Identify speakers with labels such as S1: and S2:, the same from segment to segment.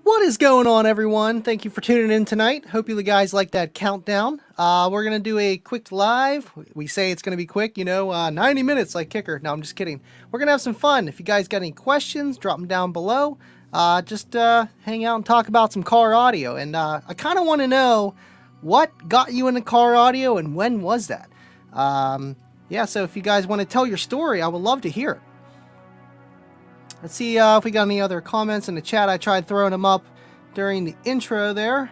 S1: What is going on, everyone? Thank you for tuning in tonight. Hope you guys like that countdown. We're going to do a quick live. We say it's going to be quick, 90 minutes like Kicker. No, I'm just kidding. We're going to have some fun. If you guys got any questions, drop them down below. Just hang out and talk about some car audio. And I kind of want to know what got you into car audio and when was that? So if you guys want to tell your story, I would love to hear it. Let's see if we got any other comments in the chat. I tried throwing them up during the intro there.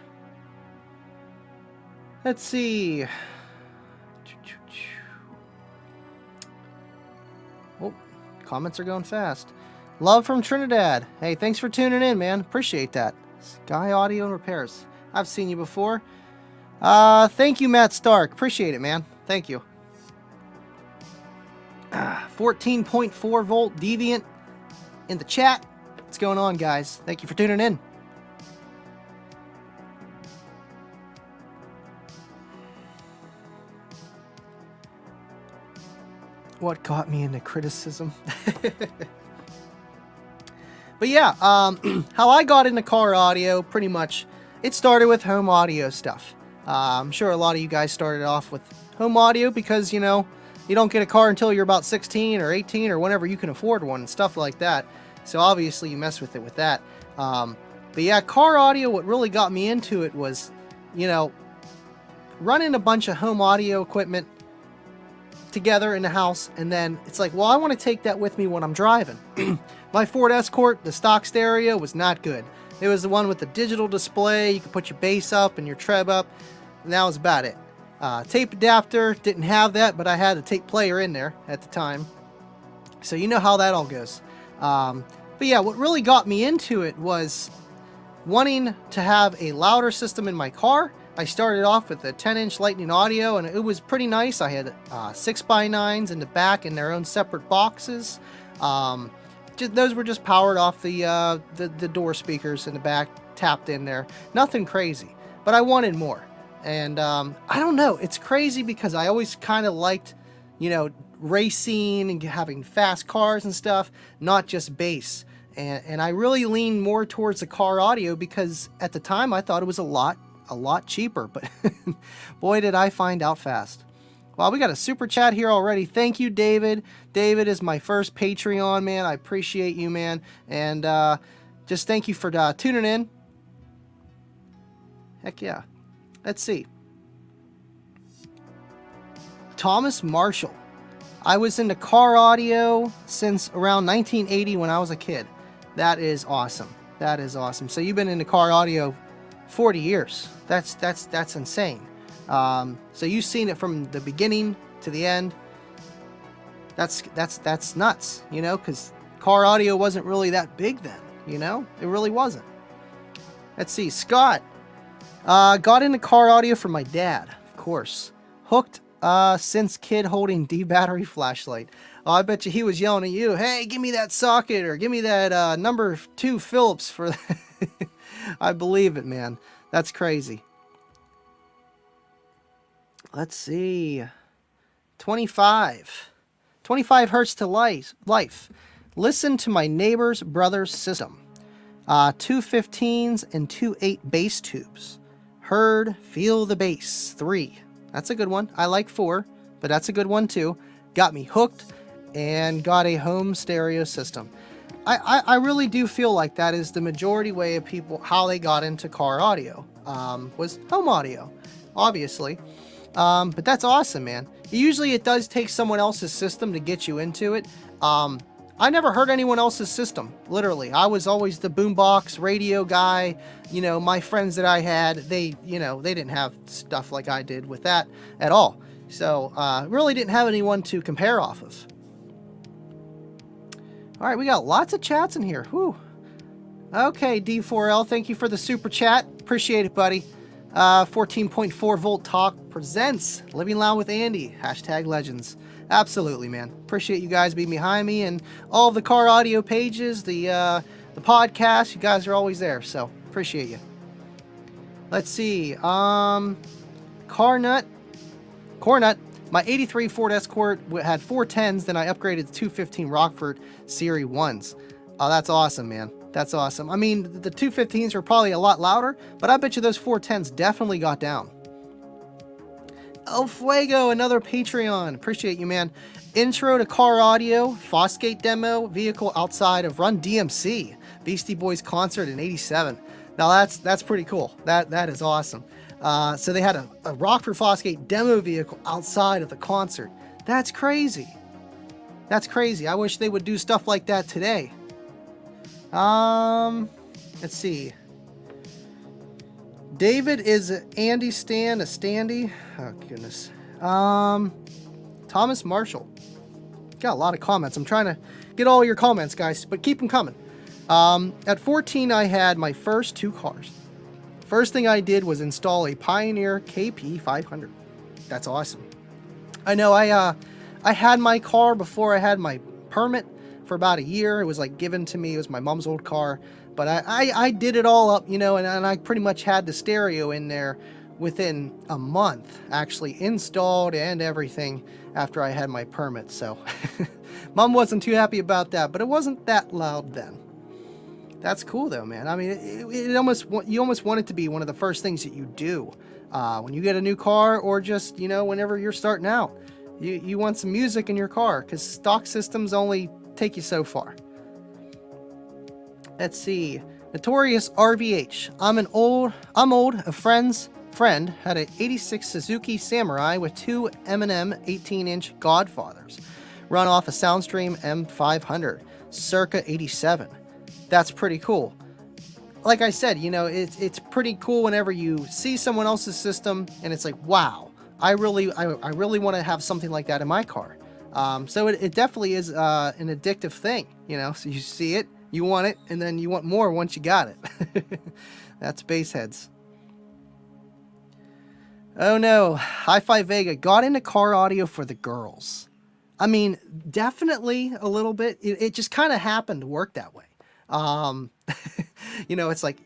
S1: Let's see. Oh, comments are going fast. Love from Trinidad. Hey, thanks for tuning in, man. Appreciate that. Sky Audio and Repairs. I've seen you before. Thank you, Matt Stark. Appreciate it, man. Thank you. 14.4 volt deviant in the chat. What's going on, guys? Thank you for tuning in. What got me into criticism? But yeah, how I got into car audio, pretty much, it started with home audio stuff. I'm sure a lot of you guys started off with home audio because, you don't get a car until you're about 16 or 18 or whenever you can afford one and stuff like that. So obviously you mess with it with that. But yeah, car audio, what really got me into it was, running a bunch of home audio equipment together in the house. And then it's like, well, I want to take that with me when I'm driving. My Ford Escort, the stock stereo was not good. It was the one with the digital display. You could put your bass up and your treble up. And that was about it. Tape adapter, didn't have that, but I had a tape player in there at the time. So you know how that all goes. But yeah, what really got me into it was wanting to have a louder system in my car. I started off with a 10-inch Lightning Audio, and it was pretty nice. I had 6x9s in the back in their own separate boxes. Those were just powered off the door speakers in the back, tapped in there. Nothing crazy, but I wanted more. And I don't know, it's crazy because I always kind of liked, racing and having fast cars and stuff, not just bass. And I really leaned more towards the car audio because at the time I thought it was a lot cheaper, but boy did I find out fast. Well, we got a super chat here already. Thank you, David. David is my first Patreon, man. I appreciate you, man. And just thank you for tuning in. Heck yeah. Let's see. Thomas Marshall. I was into car audio since around 1980 when I was a kid. That is awesome. That is awesome. So you've been into car audio 40 years. That's insane. So you've seen it from the beginning to the end. That's nuts, because car audio wasn't really that big then, It really wasn't. Let's see. Scott. Got into car audio from my dad, of course. Hooked since kid holding D battery flashlight. Oh, I bet you he was yelling at you, hey, give me that socket or give me that number 2 Phillips for that. I believe it, man. That's crazy. Let's see. 25 hertz to life. Listen to my neighbor's brother's system. 2 15s and 2 8 bass tubes. Heard, feel the bass. 3. That's a good one. I like 4, but that's a good one too. Got me hooked and got a home stereo system. I really do feel like that is the majority way of people, how they got into car audio, was home audio, obviously. But that's awesome, man. Usually it does take someone else's system to get you into it. I never heard anyone else's system, literally. I was always the boombox radio guy. My friends that I had, they didn't have stuff like I did with that at all. So, really didn't have anyone to compare off of. All right, we got lots of chats in here. Whew. Okay, D4L, thank you for the super chat. Appreciate it, buddy. 14.4 volt talk presents Living Loud with Andy. #legends. Absolutely, man. Appreciate you guys being behind me and all of the car audio pages, the podcast. You guys are always there, so appreciate you. Let's see. Cornut. My 83 Ford Escort had 410s, then I upgraded to 215 Rockford Series 1s. Oh, that's awesome, man. That's awesome. I mean, the 215s were probably a lot louder, but I bet you those 410s definitely got down. El Fuego, another Patreon. Appreciate you, man. Intro to car audio, Fosgate demo, vehicle outside of Run DMC, Beastie Boys concert in '87. Now that's pretty cool. That is awesome. So they had a Rockford Fosgate demo vehicle outside of the concert. That's crazy. That's crazy. I wish they would do stuff like that today. Let's see. David is Andy Stan, a Standy. Oh goodness. Thomas Marshall. Got a lot of comments. I'm trying to get all your comments, guys, but keep them coming. At 14, I had my first 2 cars. First thing I did was install a Pioneer KP 500. That's awesome. I know I had my car before I had my permit for about a year. It was like given to me. It was my mom's old car. But I did it all up, and I pretty much had the stereo in there within a month, actually installed and everything after I had my permit. So Mom wasn't too happy about that, but it wasn't that loud then. That's cool though, man. I mean, you almost want it to be one of the first things that you do when you get a new car, or just, whenever you're starting out. You want some music in your car, because stock systems only take you so far. Let's see. Notorious RVH. I'm old. A friend had an 86 Suzuki Samurai with 2 M&M 18-inch Godfathers, run off a Soundstream M500, circa 87. That's pretty cool. Like I said, it's pretty cool whenever you see someone else's system and it's like, wow, I really want to have something like that in my car. So it definitely is an addictive thing, So you see it, you want it, and then you want more once you got it. That's Baseheads. Oh no, Hi-Fi Vega got into car audio for the girls. I mean, definitely a little bit. It just kind of happened to work that way. It's like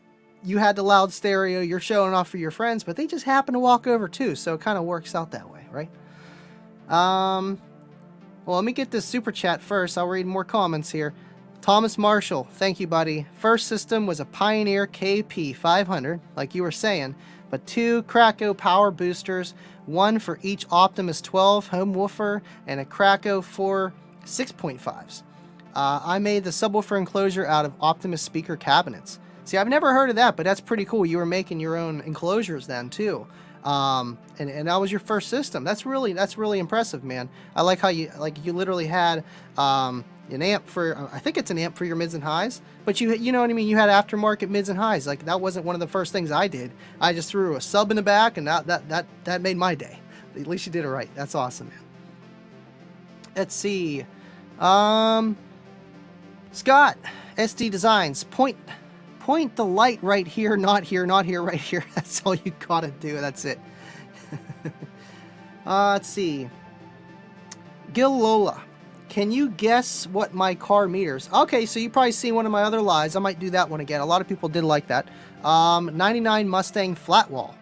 S1: you had the loud stereo, you're showing off for your friends, but they just happen to walk over too, so it kind of works out that way, right? Well, let me get this super chat first. I'll read more comments here. Thomas Marshall, thank you, buddy. First system was a Pioneer KP 500, like you were saying, but 2 Krakow power boosters, 1 for each Optimus 12 home woofer, and a Krakow 4 6.5s. I made the subwoofer enclosure out of Optimus speaker cabinets. See, I've never heard of that, but that's pretty cool. You were making your own enclosures then too. And that was your first system. That's really impressive, man. I like how you literally had an amp for, I think it's an amp for your mids and highs, but you know what I mean? You had aftermarket mids and highs. Like, that wasn't one of the first things I did. I just threw a sub in the back, and that made my day. At least you did it right. That's awesome, man. Let's see. Scott, SD Designs, point the light right here, not here, not here, right here. That's all you gotta do. That's it. Let's see. Gil Lola, can you guess what my car meters? Okay, so you probably seen one of my other lives. I might do that one again. A lot of people did like that. 99 Mustang flat wall.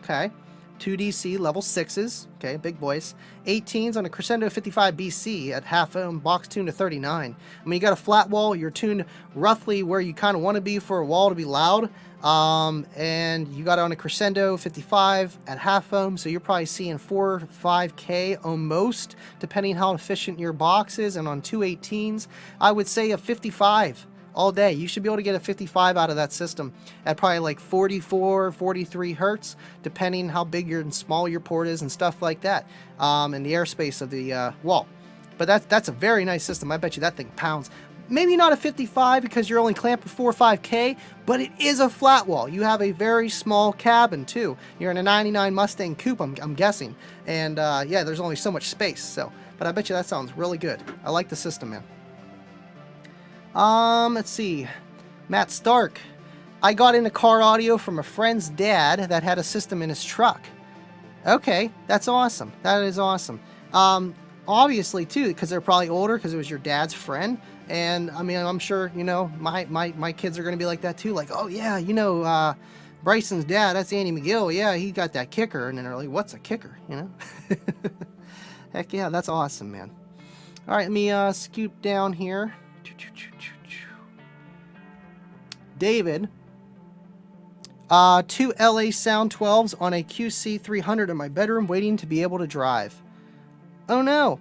S1: Okay. 2DC level 6s. Okay, big boys. 18s on a Crescendo 55 BC at half ohm, box tuned to 39. I mean, you got a flat wall. You're tuned roughly where you kind of want to be for a wall to be loud. And you got it on a Crescendo 55 at half ohm, so you're probably seeing 4 or 5K almost, depending how efficient your box is. And on 218s, I would say a 55 all day. You should be able to get a 55 out of that system at probably like 44, 43 hertz, depending how big and small your port is and stuff like that, and the airspace of the wall. But that's a very nice system. I bet you that thing pounds. Maybe not a 55 because you're only clamping 4 or 5K, but it is a flat wall. You have a very small cabin too. You're in a 99 Mustang coupe, I'm guessing. And yeah, there's only so much space. But I bet you that sounds really good. I like the system, man. Let's see. Matt Stark. I got into car audio from a friend's dad that had a system in his truck. Okay, that's awesome. That is awesome. Obviously too, because they're probably older, because it was your dad's friend. And I mean, I'm sure, my kids are going to be like that too. Like, oh yeah, Bryson's dad, that's Andy McGill. Yeah, he got that kicker. And then they're like, what's a kicker? Heck yeah, that's awesome, man. All right, let me scoot down here. David. 2 LA Sound 12s on a QC 300 in my bedroom waiting to be able to drive. Oh no.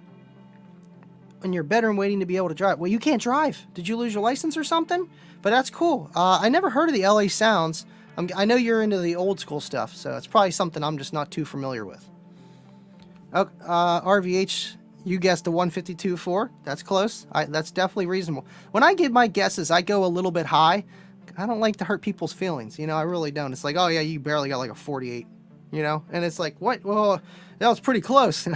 S1: In your bedroom waiting to be able to drive. Well, you can't drive. Did you lose your license or something? But that's cool. I never heard of the LA Sounds. I know you're into the old school stuff, so it's probably something I'm just not too familiar with. RVH, you guessed the 152.4. That's close. That's definitely reasonable. When I give my guesses, I go a little bit high. I don't like to hurt people's feelings. You know, I really don't. It's like, oh yeah, you barely got like a 48. You know? And it's like, what? Well, that was pretty close.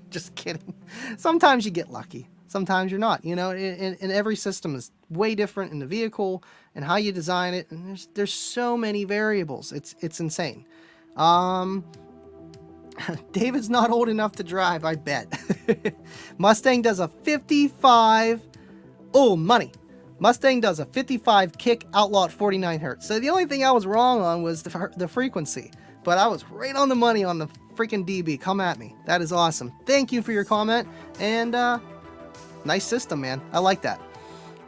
S1: Just kidding. Sometimes you get lucky. Sometimes you're not. You know, and every system is way different in the vehicle and how you design it. And there's so many variables. It's insane. David's not old enough to drive, I bet. Mustang does a 55. Oh, money. Mustang does a 55 kick, outlaw at 49 hertz. So the only thing I was wrong on was the frequency. But I was right on the money on the freaking DB. Come at me. That is awesome. Thank you for your comment. And nice system, man. I like that.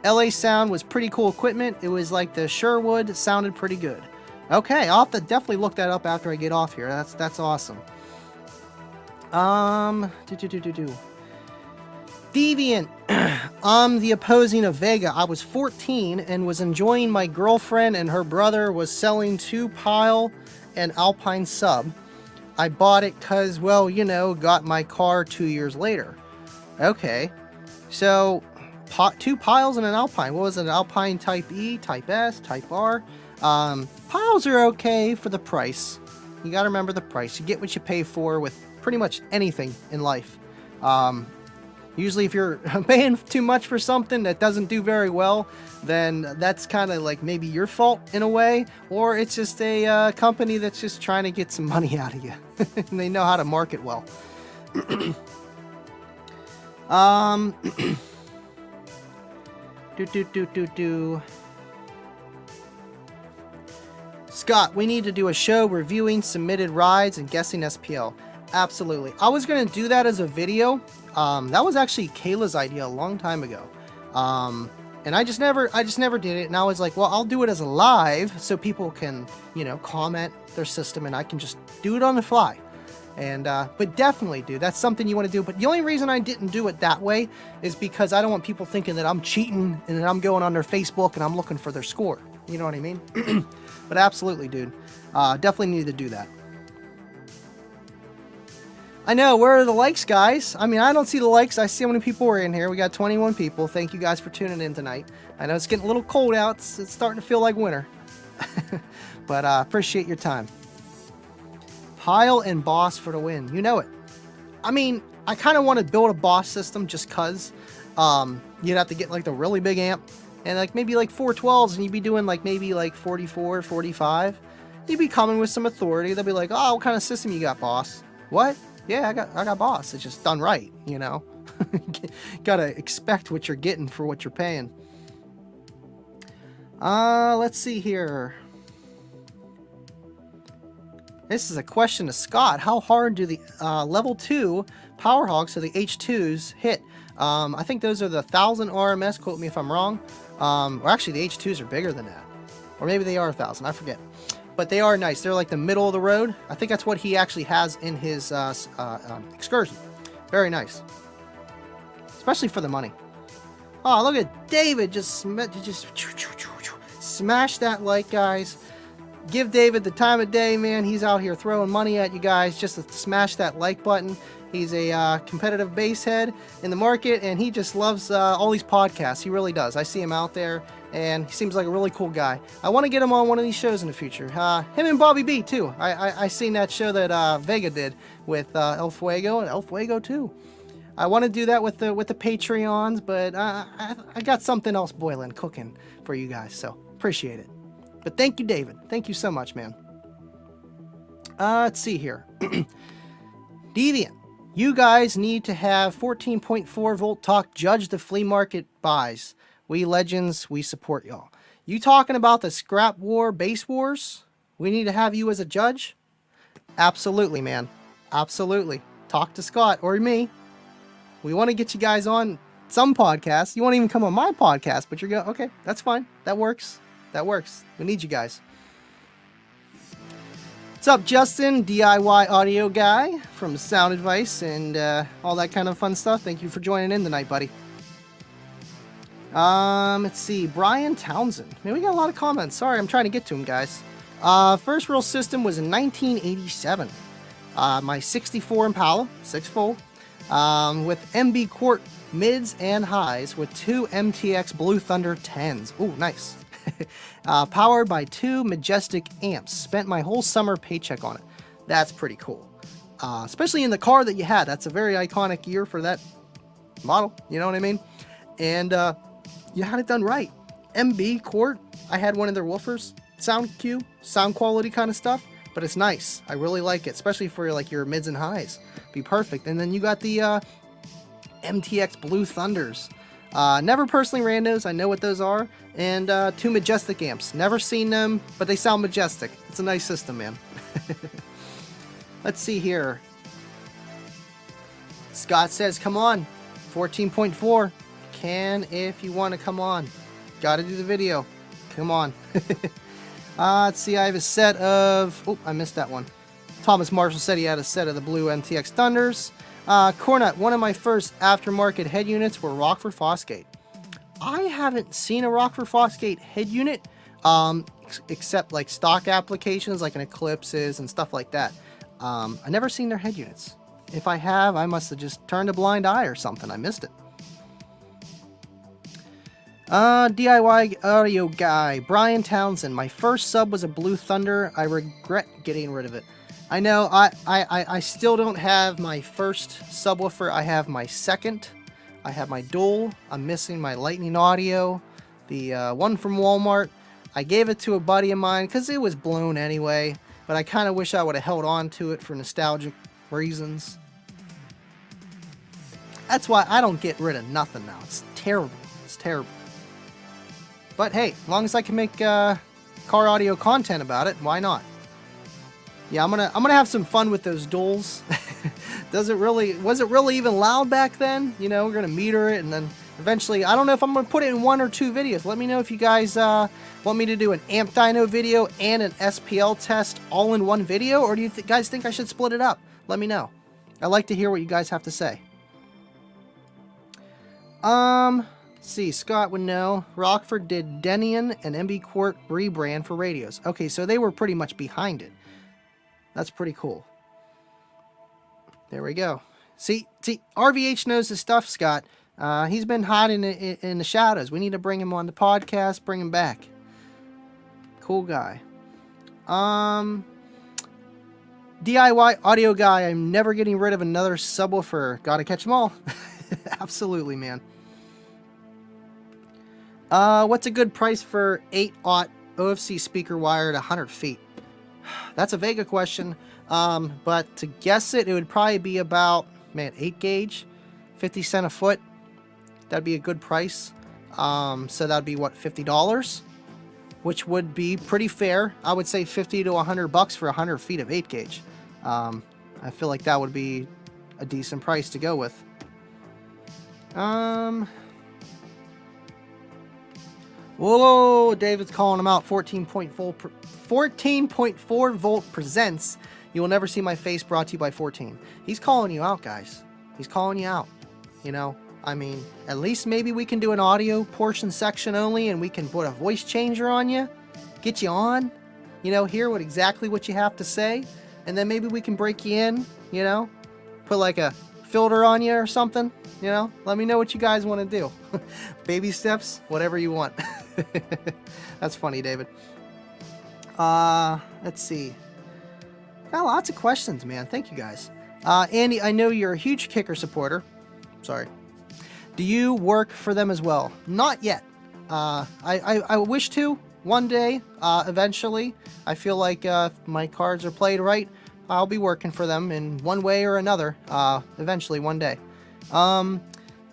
S1: LA Sound was pretty cool equipment. It was like the Sherwood. Sounded pretty good. Okay, I'll have to definitely look that up after I get off here. That's awesome. Deviant. I'm the opposing of Vega. I was 14 and was enjoying my girlfriend, and her brother was selling 2 Pile and Alpine sub. I bought it because, well, you know, got my car 2 years later. Okay. So, 2 Piles and an Alpine. What was it? An Alpine Type E, Type S, Type R. Piles are okay for the price. You gotta remember the price. You get what you pay for with pretty much anything in life. Usually if you're paying too much for something that doesn't do very well, then that's kind of like maybe your fault in a way, or it's just a company that's just trying to get some money out of you. And they know how to market well. Scott, we need to do a show reviewing submitted rides and guessing SPL. Absolutely. I was going to do that as a video. That was actually Kayla's idea a long time ago. And I just never did it. And I was like, well, I'll do it as a live so people can, you know, comment their system and I can just do it on the fly. And, but definitely, dude, that's something you want to do. But the only reason I didn't do it that way is because I don't want people thinking that I'm cheating and that I'm going on their Facebook and I'm looking for their score. You know what I mean? But absolutely, dude. Definitely need to do that. I know, where are the likes, guys? I mean, I don't see the likes. I see how many people are in here. We got 21 people. Thank you guys for tuning in tonight. I know it's getting a little cold out. It's starting to feel like winter. But appreciate your time. Pile and Boss for the win. You know it. I mean, I kind of want to build a Boss system just because you'd have to get like the really big amp and like maybe like 412s and you'd be doing like maybe like 44, 45. You'd be coming with some authority. They'll be like, oh, what kind of system you got, Boss? What? Yeah, I got Boss. It's just done right, you know. Gotta expect what you're getting for what you're paying. Let's see here. This is a question to Scott. How hard do the level 2 Power Hogs, so the H2s, hit? I think those are the 1000 RMS. Quote me if I'm wrong. Or actually, the H2s are bigger than that. Or maybe they are 1000. I forget. But they are nice. They're like the middle of the road. I think that's what he actually has in his excursion. Very nice. Especially for the money. Oh, look at David. Just smash that like, guys. Give David the time of day, man. He's out here throwing money at you guys just to smash that like button. He's a competitive basehead in the market, and he just loves all these podcasts. He really does. I see him out there, and he seems like a really cool guy. I want to get him on one of these shows in the future. Him and Bobby B, too. I seen that show that Vega did with El Fuego, and El Fuego, too. I want to do that with the Patreons, but I got something else boiling, cooking for you guys, so appreciate it. But thank you, David. Thank you so much, man. Let's see here. Deviant. You guys need to have 14.4 volt talk judge the flea market buys. We legends, we support y'all. You talking about the scrap war, base wars? We need to have you as a judge? Absolutely, man. Absolutely. Talk to Scott or me. We want to get you guys on some podcasts. You won't even come on my podcast, but you're going, okay, that's fine. That works. That works. We need you guys. What's up, Justin, DIY audio guy from Sound Advice and all that kind of fun stuff. Thank you for joining in tonight, buddy. Let's see. Brian Townsend. Man, we got a lot of comments. Sorry, I'm trying to get to them, guys. First real system was in 1987. My 64 Impala, 6-full, with MB Quart mids and highs with 2 MTX Blue Thunder 10s. Ooh, nice. Powered by 2 Majestic amps. Spent my whole summer paycheck on it. That's pretty cool. Especially in the car that you had. That's a very iconic year for that model. You know what I mean? And you had it done right. MB Quart. I had one of their woofers. Sound Q, sound quality kind of stuff. But it's nice. I really like it. Especially for like your mids and highs. Be perfect. And then you got the MTX Blue Thunders. Never personally ran those. I know what those are. And 2 Majestic amps. Never seen them, but they sound majestic. It's a nice system, man. Let's see here. Scott says, come on. 14.4. Can if you want to come on. Gotta do the video. Come on. Let's see. I have a set of... Oh, I missed that one. Thomas Marshall said he had a set of the blue MTX Thunders. Cornet, one of my first aftermarket head units were Rockford Fosgate. I haven't seen a Rockford Fosgate head unit, except like stock applications like an Eclipses and stuff like that. I've never seen their head units. If I have, I must have just turned a blind eye or something. I missed it. DIY audio guy, Brian Townsend. My first sub was a Blue Thunder. I regret getting rid of it. I know, I still don't have my first subwoofer. I have my second. I have my dual. I'm missing my Lightning Audio. The one from Walmart. I gave it to a buddy of mine because it was blown anyway. But I kind of wish I would have held on to it for nostalgic reasons. That's why I don't get rid of nothing now. It's terrible. It's terrible. But hey, as long as I can make car audio content about it, why not? Yeah, I'm gonna have some fun with those duals. Was it really even loud back then? You know, we're gonna meter it and then eventually, I don't know if I'm gonna put it in 1 or 2 videos. Let me know if you guys want me to do an amp dyno video and an SPL test all in one video, or do you guys think I should split it up? Let me know. I'd like to hear what you guys have to say. Let's see, Scott would know. Rockford did Denian and MB Quart rebrand for radios. Okay, so they were pretty much behind it. That's pretty cool. There we go. See, RVH knows his stuff, Scott. He's been hiding in the shadows. We need to bring him on the podcast, bring him back. Cool guy. DIY audio guy. I'm never getting rid of another subwoofer. Gotta catch them all. Absolutely, man. What's a good price for 8-aught OFC speaker wired 100 feet? That's a Vega question. But to guess it, it would probably be about, 8 gauge, 50 cents a foot. That'd be a good price. So that'd be what, $50? Which would be pretty fair. I would say $50 to $100 for 100 feet of 8 gauge. I feel like that would be a decent price to go with. Whoa, David's calling him out. 14.4 volt presents. You will never see my face, brought to you by 14. He's calling you out, guys. He's calling you out. You know, I mean, at least maybe we can do an audio portion section only and we can put a voice changer on you. Get you on. You know, hear exactly what you have to say. And then maybe we can break you in, you know. Put like a filter on you or something. You know, let me know what you guys want to do. Baby steps, whatever you want. That's funny, David. Let's see. Got lots of questions, man. Thank you, guys. Andy, I know you're a huge Kicker supporter. Sorry. Do you work for them as well? Not yet. I wish to one day, eventually. I feel like if my cards are played right, I'll be working for them in one way or another, eventually one day.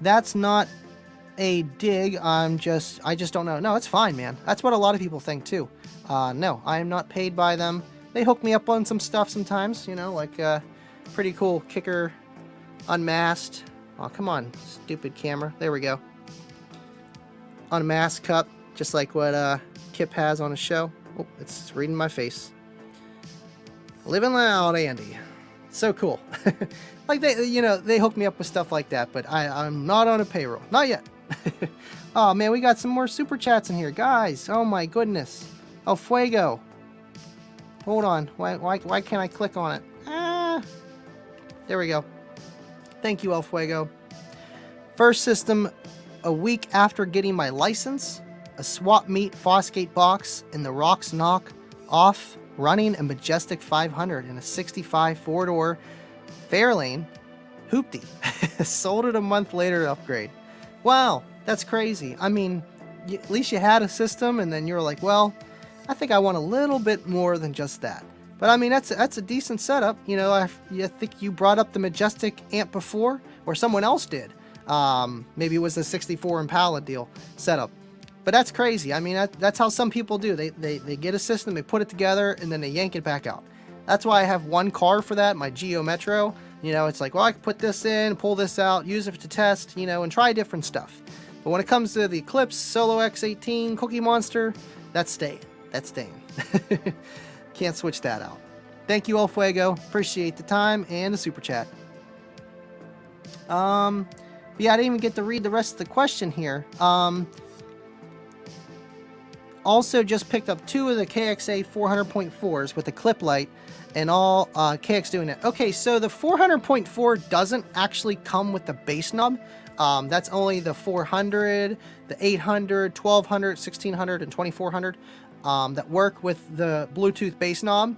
S1: That's not a dig. I just don't know. No, it's fine, man. That's what a lot of people think too. No, I am not paid by them. They hook me up on some stuff sometimes, you know, like pretty cool Kicker unmasked. Oh, come on, stupid camera. There we go. Unmasked cup, just like what Kip has on his show. Oh, it's reading my face. Living loud, Andy. So cool. Like they hook me up with stuff like that, but I'm not on a payroll. Not yet. Oh man, we got some more super chats in here, guys. Oh my goodness. Oh, Fuego. Hold on. Why can't I click on it? There we go. Thank you, El Fuego. First system a week after getting my license, a swap meet Fosgate box, and the Rocks knock off, running a Majestic 500 in a 65 four-door Fairlane Hoopty. Sold it a month later to upgrade. Wow, that's crazy. I mean, at least you had a system, and then you're like, well, I think I want a little bit more than just that. But I mean, that's a decent setup. You know, I think you brought up the Majestic amp before, or someone else did. Maybe it was a 64 Impala deal setup. But that's crazy. I mean, that's how some people do. They get a system, they put it together, and then they yank it back out. That's why I have one car for that, my Geo Metro. You know, it's like, well, I can put this in, pull this out, use it to test, you know, and try different stuff. But when it comes to the Eclipse, Solo X18, Cookie Monster, that's staying. That's staying. Can't switch that out. Thank you, El Fuego. Appreciate the time and the super chat. Yeah, I didn't even get to read the rest of the question here. Also just picked up 2 of the KXA 400.4s with the clip light and all KX doing it. Okay, so the 400.4 doesn't actually come with the bass knob. That's only the 400, the 800, 1200, 1600, and 2400 that work with the Bluetooth bass knob.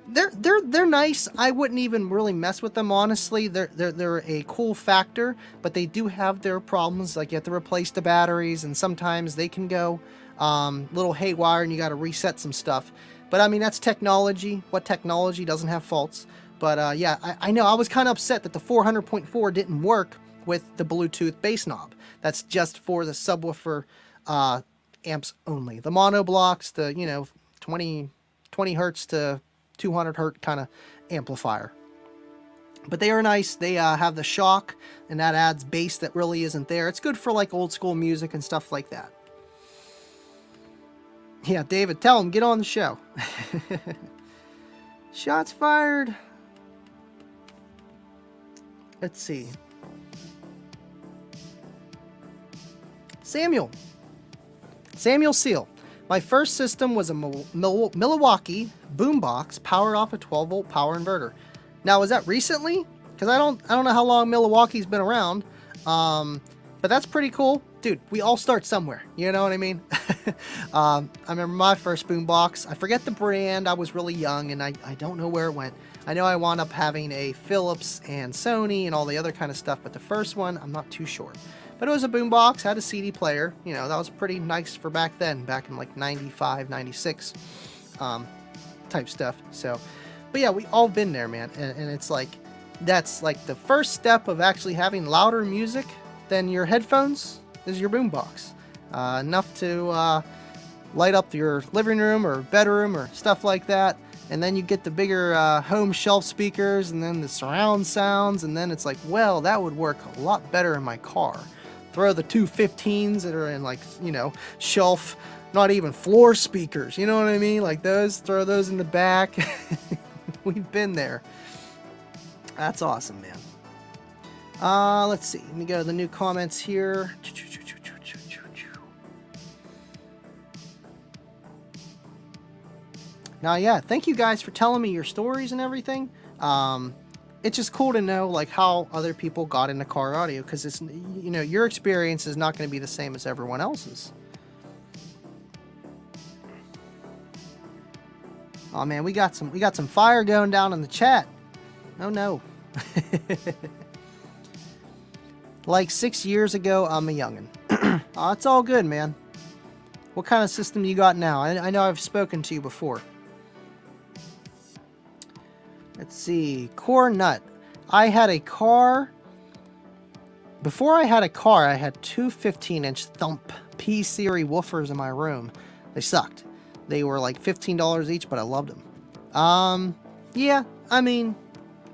S1: They're nice. I wouldn't even really mess with them, honestly. They're a cool factor, but they do have their problems. Like you have to replace the batteries, and sometimes they can go little haywire, and you got to reset some stuff. But I mean, that's technology. What technology doesn't have faults? But yeah, I know I was kind of upset that the 400.4 didn't work with the Bluetooth bass knob. That's just for the subwoofer amps only. The mono blocks, the 20 hertz to 200 hertz kind of amplifier. But they are nice. They have the shock, and that adds bass that really isn't there. It's good for like old school music and stuff like that. Yeah, David, tell him, get on the show. Shots fired. Let's see. Samuel Seal. My first system was a Milwaukee boombox powered off a 12-volt power inverter. Now, was that recently? Because I don't know how long Milwaukee's been around. But that's pretty cool. Dude, we all start somewhere. You know what I mean? I remember my first boombox. I forget the brand. I was really young, and I don't know where it went. I know I wound up having a Philips and Sony and all the other kind of stuff, but the first one, I'm not too sure. But it was a boombox, had a CD player. You know, that was pretty nice for back then, back in like 95, 96 type stuff. So, but yeah, we all been there, man. And it's like, that's like the first step of actually having louder music than your headphones is your boombox. Enough to light up your living room or bedroom or stuff like that. And then you get the bigger home shelf speakers and then the surround sounds. And then it's like, well, that would work a lot better in my car. Throw the 215s that are in like, shelf, not even floor speakers. You know what I mean? Like those, throw those in the back. We've been there. That's awesome, man. Let's see. Let me go to the new comments here. Now, yeah, thank you guys for telling me your stories and everything. It's just cool to know like how other people got into car audio, because it's your experience is not going to be the same as everyone else's. Oh man, we got some fire going down in the chat. Oh no. Like 6 years ago, I'm a youngin'. Oh, it's all good, man. What kind of system you got now? I know I've spoken to you before. Let's see. Core Nut. I had a car. Before I had a car, I had two 15-inch Thump P-Series woofers in my room. They sucked. They were like $15 each, but I loved them. Yeah, I mean,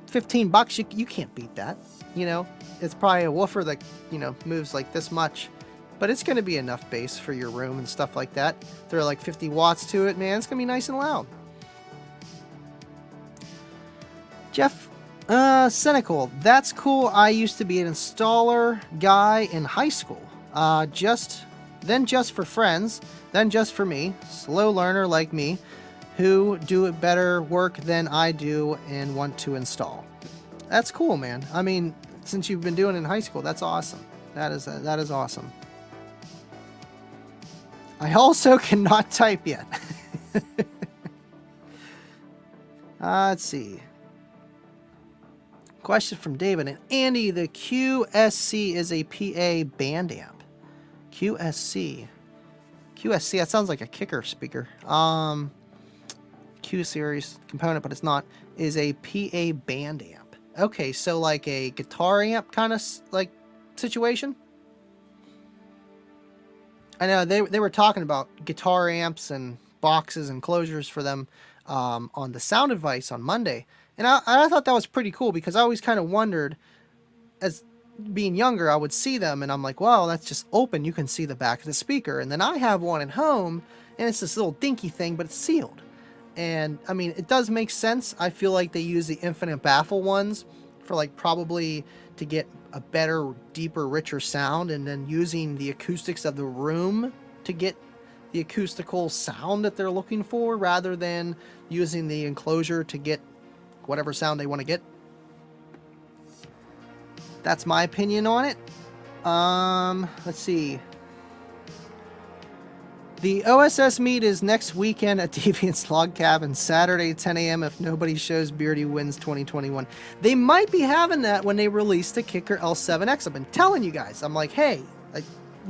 S1: $15, you can't beat that. It's probably a woofer that, moves like this much. but it's going to be enough bass for your room and stuff like that. Throw like 50 watts to it, man. It's going to be nice and loud. Jeff Cynical, that's cool. I used to be an installer guy in high school. Just for friends, then just for me, slow learner like me, who do better work than I do and want to install. That's cool, man. I mean, since you've been doing it in high school, that's awesome. That is awesome. I also cannot type yet. Let's see. Question from David and Andy. The QSC is a PA band amp. QSC. That sounds like a kicker speaker. Q series component, but it's not. Is a PA band amp. Okay, so like a guitar amp kind of like situation. I know they were talking about guitar amps and boxes and closures for them on the Sound Advice on Monday. And I thought that was pretty cool because I always kind of wondered, as being younger, I would see them and I'm like, wow, that's just open. You can see the back of the speaker. And then I have one at home and it's this little dinky thing, but it's sealed. And I mean, it does make sense. I feel like they use the infinite baffle ones for like probably to get a better, deeper, richer sound, and then using the acoustics of the room to get the acoustical sound that they're looking for rather than using the enclosure to get whatever sound they want to get. That's my opinion on it. Let's see. The OSS meet is next weekend at Deviant's Log Cabin, Saturday 10 a.m. if nobody shows Beardy wins 2021. They might be having that when they release the Kicker L7X. I've been telling you guys. I'm like, hey, you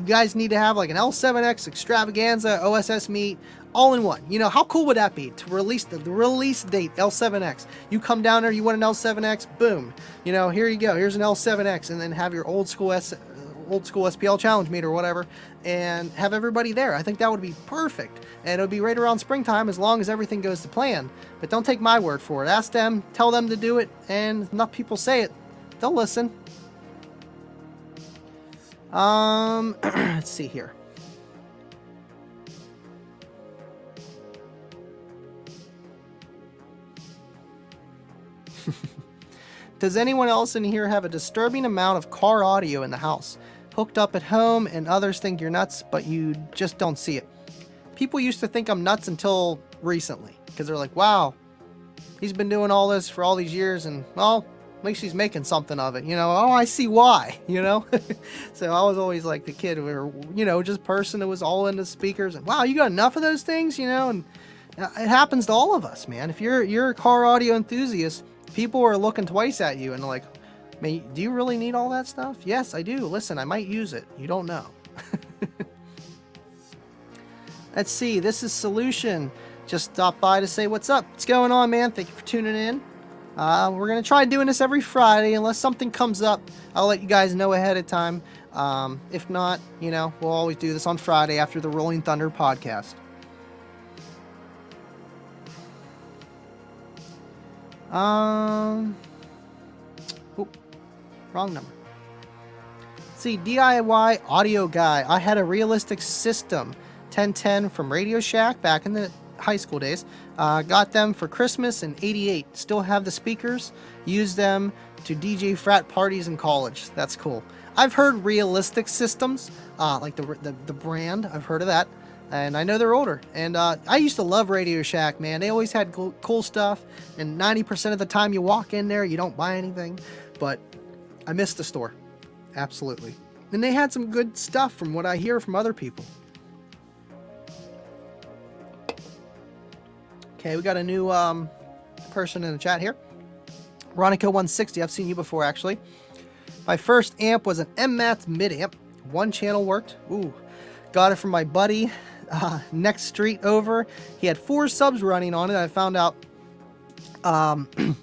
S1: guys need to have like an L7X extravaganza, OSS meet, all in one. You know, how cool would that be to release the release date, L7X? You come down there, you want an L7X, boom. You know, here you go. Here's an L7X, and then have your old school SPL challenge meet or whatever, and have everybody there. I think that would be perfect, and it would be right around springtime as long as everything goes to plan. But don't take my word for it. Ask them, tell them to do it, and if enough people say it, they'll listen. Let's see here. Does anyone else in here have a disturbing amount of car audio in the house? Hooked up at home, and others think you're nuts, but you just don't see it. People used to think I'm nuts until recently, because they're like, wow, he's been doing all this for all these years, and, well, at least he's making something of it, you know? Oh, I see why, you know? So I was always like the kid, or, you know, just person that was all into speakers, and, wow, you got enough of those things, you know? And it happens to all of us, man. If you're a car audio enthusiast, people are looking twice at you, and they're like, do you really need all that stuff? Yes, I do. Listen, I might use it. You don't know. Let's see. This is Solution. Just stopped by to say what's up. What's going on, man? Thank you for tuning in. We're going to try doing this every Friday. Unless something comes up, I'll let you guys know ahead of time. If not, you know, we'll always do this on Friday after the Rolling Thunder podcast. Wrong number. See, DIY audio guy. I had a Realistic System 1010 from Radio Shack back in the high school days. Got them for Christmas in '88. Still have the speakers. Use them to DJ frat parties in college. That's cool. I've heard Realistic Systems, like the brand. I've heard of that. And I know they're older. And I used to love Radio Shack, man. They always had cool stuff. And 90% of the time you walk in there, you don't buy anything. But I miss the store. Absolutely. And they had some good stuff from what I hear from other people. Okay, we got a new person in the chat here. Ronica160. I've seen you before, actually. My first amp was an MMATS mid-amp. One channel worked. Ooh. Got it from my buddy next street over. He had 4 subs running on it. I found out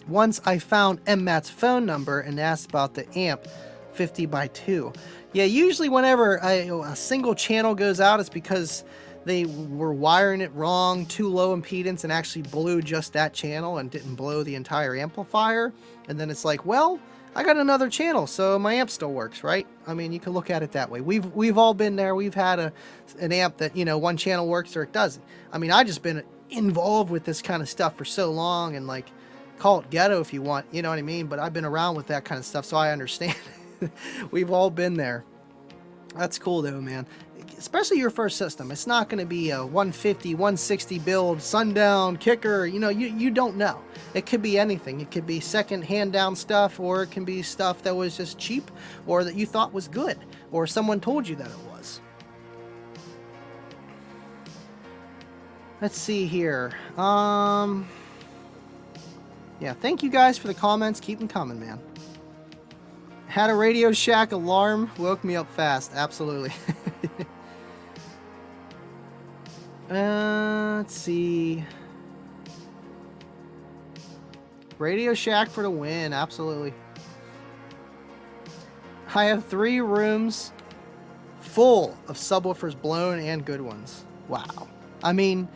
S1: once I found MMAT's phone number and asked about the amp 50x2. Yeah, usually whenever a single channel goes out, it's because they were wiring it wrong, too low impedance, and actually blew just that channel and didn't blow the entire amplifier. And then it's like, well, I got another channel, so my amp still works, right? I mean, you can look at it that way. We've all been there. We've had an amp that, you know, one channel works or it doesn't. I mean, I just been involved with this kind of stuff for so long, and like, call it ghetto if you want, you know what I mean? But I've been around with that kind of stuff, so I understand. We've all been there. That's cool though, man. Especially your first system. It's not going to be a 150, 160 build, sundown, kicker. You know, you don't know. It could be anything. It could be second hand down stuff, or it can be stuff that was just cheap, or that you thought was good, or someone told you that it was. Let's see here. Yeah, thank you guys for the comments. Keep them coming, man. Had a Radio Shack alarm. Woke me up fast. Absolutely. Let's see. Radio Shack for the win. Absolutely. I have 3 rooms full of subwoofers blown and good ones. Wow. I mean,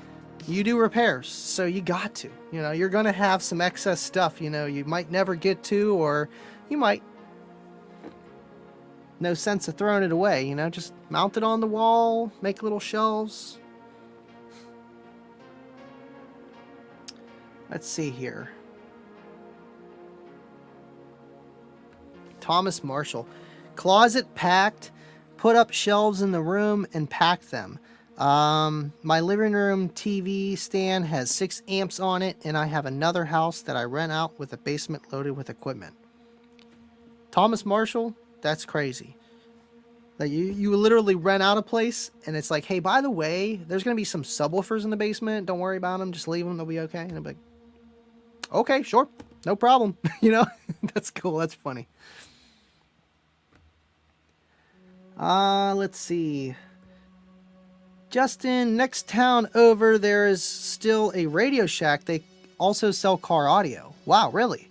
S1: you do repairs, so you got to. You know, you're going to have some excess stuff, you know, you might never get to, or you might. No sense of throwing it away, you know, just mount it on the wall, make little shelves. Let's see here. Thomas Marshall. Closet packed, put up shelves in the room and pack them. My living room TV stand has 6 amps on it, and I have another house that I rent out with a basement loaded with equipment. Thomas Marshall, that's crazy. Like you literally rent out a place, and it's like, hey, by the way, there's going to be some subwoofers in the basement. Don't worry about them. Just leave them. They'll be okay. And I'm like, okay, sure. No problem. You know, that's cool. That's funny. Let's see. Justin, next town over, there is still a Radio Shack. They also sell car audio. Wow, really?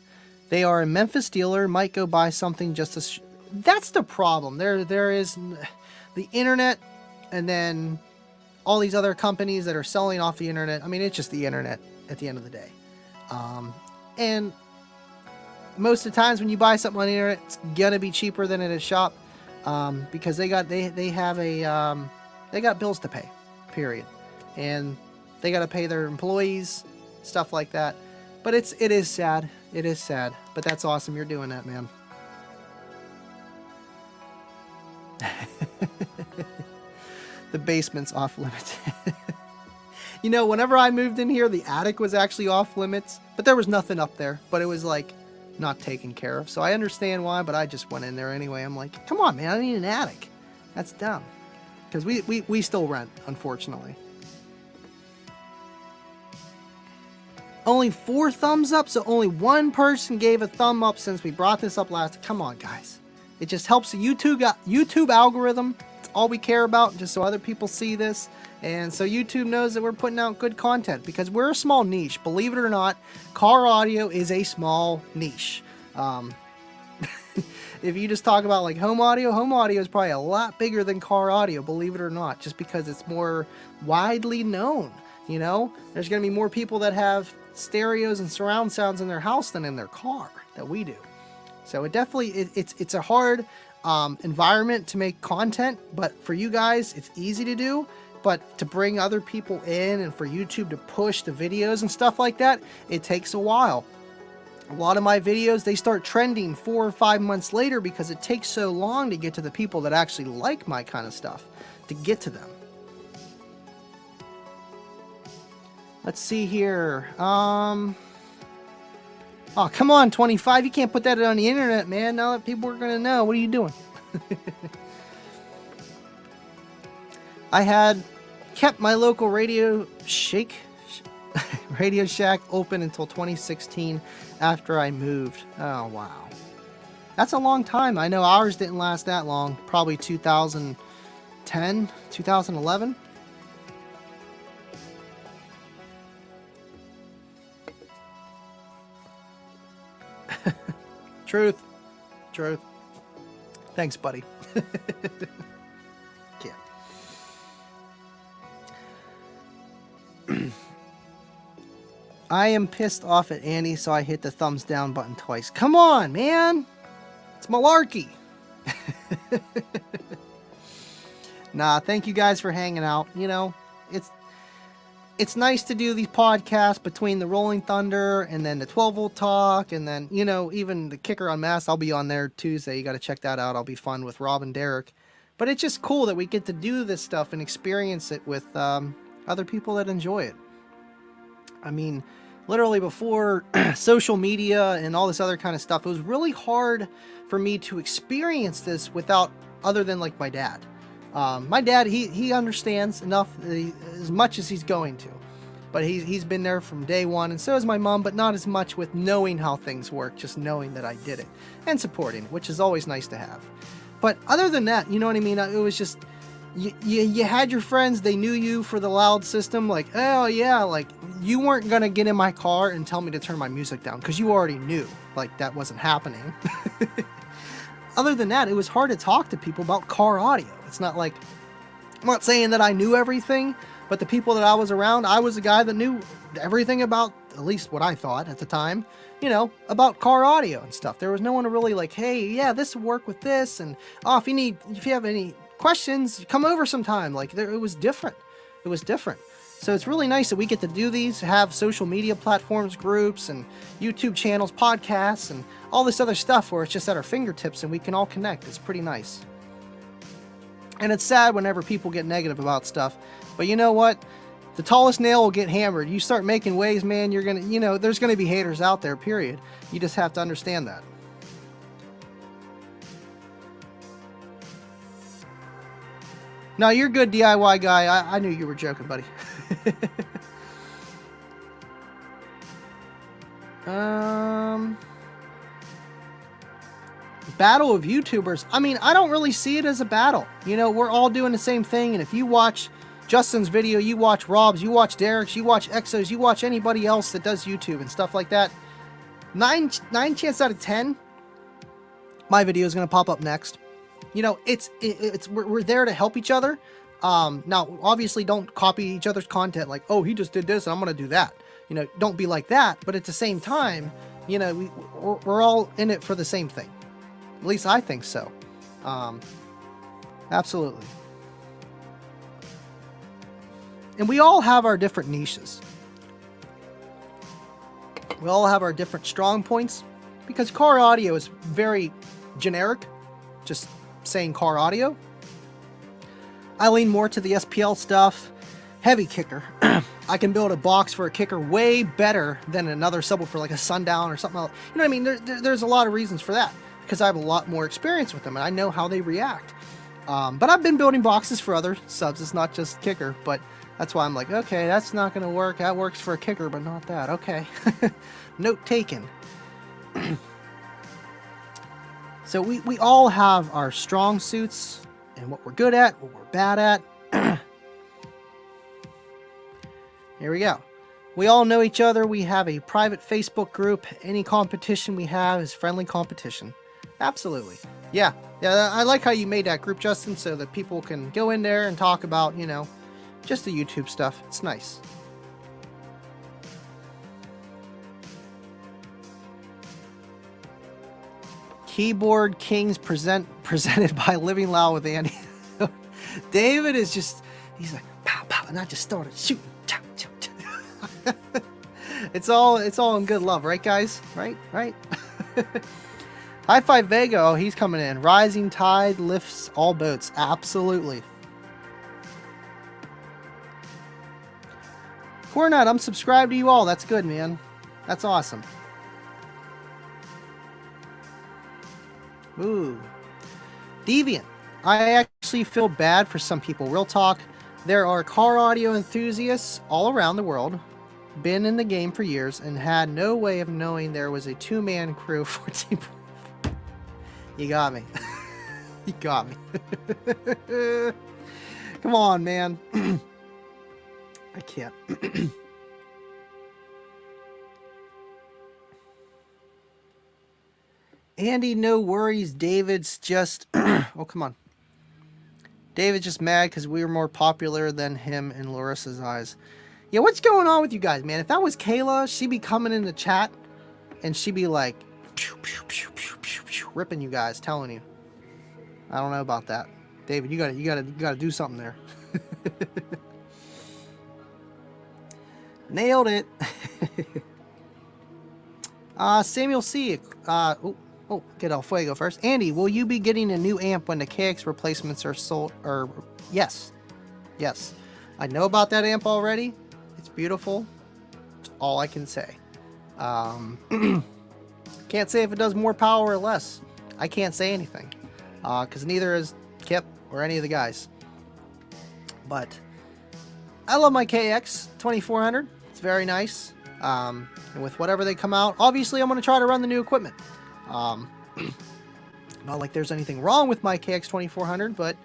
S1: They are a Memphis dealer. Might go buy something just to... That's the problem. There is the internet, and then all these other companies that are selling off the internet. I mean, it's just the internet at the end of the day. And most of the times when you buy something on the internet, it's gonna be cheaper than at a shop, because they got bills to pay, period, and they got to pay their employees, stuff like that. But it is sad. It is sad. But that's awesome. You're doing that, man. The basement's off limits. You know, whenever I moved in here, the attic was actually off limits, but there was nothing up there, but it was like not taken care of. So I understand why, but I just went in there anyway. I'm like, come on, man, I need an attic. That's dumb. Because we still rent, unfortunately. Only 4 thumbs up, so only 1 person gave a thumb up since we brought this up last. Come on, guys. It just helps the YouTube algorithm. It's all we care about, just so other people see this. And so YouTube knows that we're putting out good content, because we're a small niche. Believe it or not, car audio is a small niche. If you just talk about like home audio is probably a lot bigger than car audio, believe it or not, just because it's more widely known. You know, there's going to be more people that have stereos and surround sounds in their house than in their car that we do. So it definitely, it's a hard environment to make content, but for you guys, it's easy to do. But to bring other people in and for YouTube to push the videos and stuff like that, it takes a while. A lot of my videos, they start trending 4 or 5 months later because it takes so long to get to the people that actually like my kind of stuff, to get to them. Let's see here. Oh, come on, 25. You can't put that on the internet, man. Now that people are going to know. What are you doing? I had kept my local Radio Shack open until 2016 after I moved. Oh, wow. That's a long time. I know ours didn't last that long. Probably 2010, 2011. Truth. Thanks, buddy. I am pissed off at Andy, so I hit the thumbs down button twice. Come on, man. It's malarkey. Nah, thank you guys for hanging out. You know, it's nice to do these podcasts between the Rolling Thunder and then the 12 Volt Talk, and then, you know, even the Kicker Unmasked. I'll be on there Tuesday. You got to check that out. I'll be fun with Rob and Derek. But it's just cool that we get to do this stuff and experience it with other people that enjoy it. I mean, literally before social media and all this other kind of stuff, it was really hard for me to experience this without other than like my dad. My dad, he understands enough, as much as he's going to, but he's been there from day one, and so has my mom, but not as much with knowing how things work, just knowing that I did it and supporting, which is always nice to have. But other than that, you know what I mean? It was just, you had your friends, they knew you for the loud system, like, oh yeah, like, you weren't gonna get in my car and tell me to turn my music down, because you already knew, like, that wasn't happening. Other than that, it was hard to talk to people about car audio. It's not like, I'm not saying that I knew everything, but the people that I was around, I was a guy that knew everything about, at least what I thought at the time, you know, about car audio and stuff. There was no one to really like, hey, yeah, this will work with this, and oh, if you have any questions, come over sometime. Like, it was different. It was different. So it's really nice that we get to do these, have social media platforms, groups, and YouTube channels, podcasts, and all this other stuff where it's just at our fingertips and we can all connect. It's pretty nice. And it's sad whenever people get negative about stuff. But you know what? The tallest nail will get hammered. You start making waves, man, you're going to, you know, there's going to be haters out there, period. You just have to understand that. No, you're good, DIY guy. I knew you were joking, buddy. Battle of YouTubers. I mean, I don't really see it as a battle. You know, we're all doing the same thing, and if you watch Justin's video, you watch Rob's, you watch Derek's, you watch Exo's, you watch anybody else that does YouTube and stuff like that, 9 chances out of 10, my video is going to pop up next. You know, we're there to help each other. Now, obviously, don't copy each other's content like, oh, he just did this, and I'm going to do that. You know, don't be like that. But at the same time, you know, we're all in it for the same thing. At least I think so. Absolutely. And we all have our different niches. We all have our different strong points, because car audio is very generic, just saying car audio. I lean more to the SPL stuff. Heavy kicker. I can build a box for a kicker way better than another subwoofer like a Sundown or something else. You know what I mean? There's a lot of reasons for that, because I have a lot more experience with them and I know how they react. But I've been building boxes for other subs. It's not just kicker, but that's why I'm like, okay, that's not going to work. That works for a kicker, but not that. Okay. Note taken. So we all have our strong suits and what we're good at, what we're bad at. Here we go. We all know each other. We have a private Facebook group. Any competition we have is friendly competition. Absolutely. Yeah, I like how you made that group, Justin, so that people can go in there and talk about, you know, just the YouTube stuff. It's nice. Keyboard Kings presented by Living Loud with Andy. David is just, he's like, pow, pow, and I just started shooting. Chow, chow, chow. It's all in good love, right, guys? Right? High Five Vega, oh, he's coming in. Rising tide lifts all boats. Absolutely. Cornut, I'm subscribed to you all. That's good, man. That's awesome. Ooh. Deviant. I actually feel bad for some people. Real talk. There are car audio enthusiasts all around the world, been in the game for years, and had no way of knowing there was a two-man crew for Team. You got me. You got me. Come on, man. I can't. Andy, no worries. David's just... oh, come on. David's just mad because we were more popular than him in Larissa's eyes. Yeah, what's going on with you guys, man? If that was Kayla, she'd be coming in the chat and she'd be like... Pew, pew, pew, pew, pew, pew. ripping you guys, telling you. I don't know about that. David, you gotta do something there. Nailed it. Samuel C. Get El Fuego first. Andy, will you be getting a new amp when the KX replacements are sold? Yes. Yes. I know about that amp already. It's beautiful. That's all I can say. Can't say if it does more power or less. I can't say anything. Because neither is Kip or any of the guys. But I love my KX 2400. It's very nice. And with whatever they come out, obviously I'm going to try to run the new equipment. Not like there's anything wrong with my KX 2400, but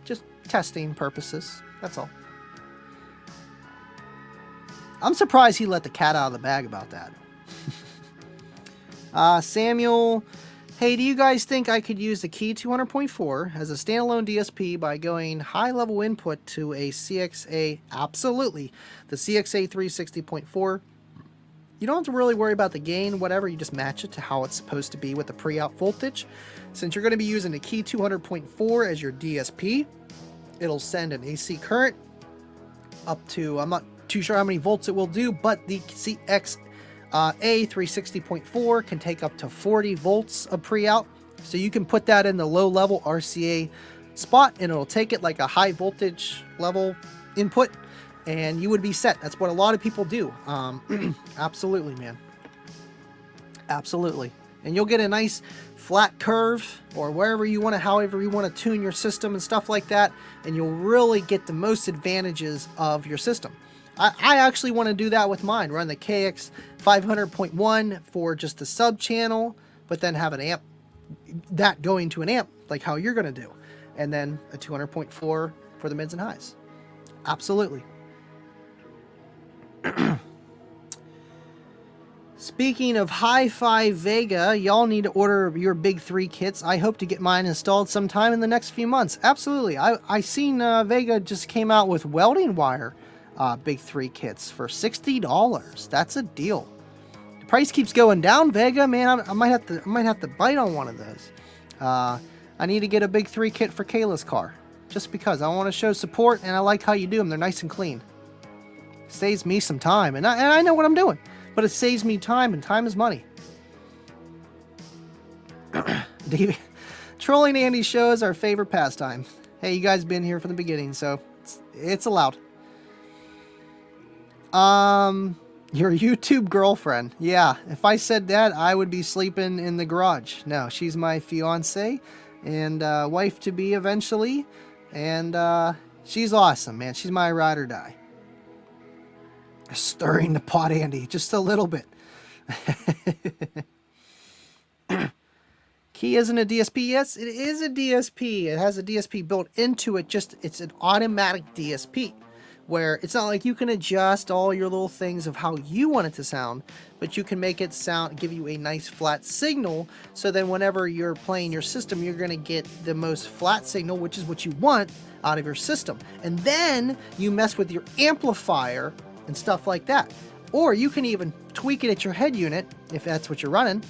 S1: just testing purposes. That's all. I'm surprised he let the cat out of the bag about that. Samuel, hey, do you guys think I could use the Key 200.4 as a standalone DSP by going high-level input to a CXA? Absolutely. The CXA 360.4. You don't have to really worry about the gain, whatever. You just match it to how it's supposed to be with the pre-out voltage. Since you're going to be using the Key 200.4 as your DSP, it'll send an AC current up to, I'm not too sure how many volts it will do, but the CXA 360.4 can take up to 40 volts of pre-out. So you can put that in the low-level RCA spot, and it'll take it like a high voltage level input, and you would be set. That's what a lot of people do. Absolutely, man. Absolutely. And you'll get a nice flat curve, or wherever you want to, however you want to tune your system and stuff like that, and you'll really get the most advantages of your system. I actually want to do that with mine. Run the KX 500.1 for just the sub channel, but then have an amp, that going to an amp, like how you're going to do. And then a 200.4 for the mids and highs. Absolutely. Speaking of Hi-Fi Vega, y'all need to order your Big 3 kits. I hope to get mine installed sometime in the next few months. Absolutely. I seen Vega just came out with welding wire Big 3 kits for $60. That's a deal. The price keeps going down, Vega. Man, I might have to bite on one of those. I need to get a Big 3 kit for Kayla's car, just because I want to show support, and I like how you do them. They're nice and clean. Saves me some time, and I know what I'm doing, but it saves me time, and time is money. Trolling Andy's show is our favorite pastime. Hey, you guys been here from the beginning, so it's allowed. Your YouTube girlfriend. Yeah, if I said that, I would be sleeping in the garage. No, she's my fiance and wife to be eventually, and she's awesome, man. She's my ride or die. Stirring the pot, Andy, just a little bit. Key isn't a DSP. Yes, it is a DSP. It has a DSP built into it. Just it's an automatic DSP, where it's not like you can adjust all your little things of how you want it to sound, but you can make it sound, give you a nice flat signal, so then whenever you're playing your system, you're going to get the most flat signal, which is what you want out of your system. And then you mess with your amplifier and stuff like that. Or you can even tweak it at your head unit, if that's what you're running,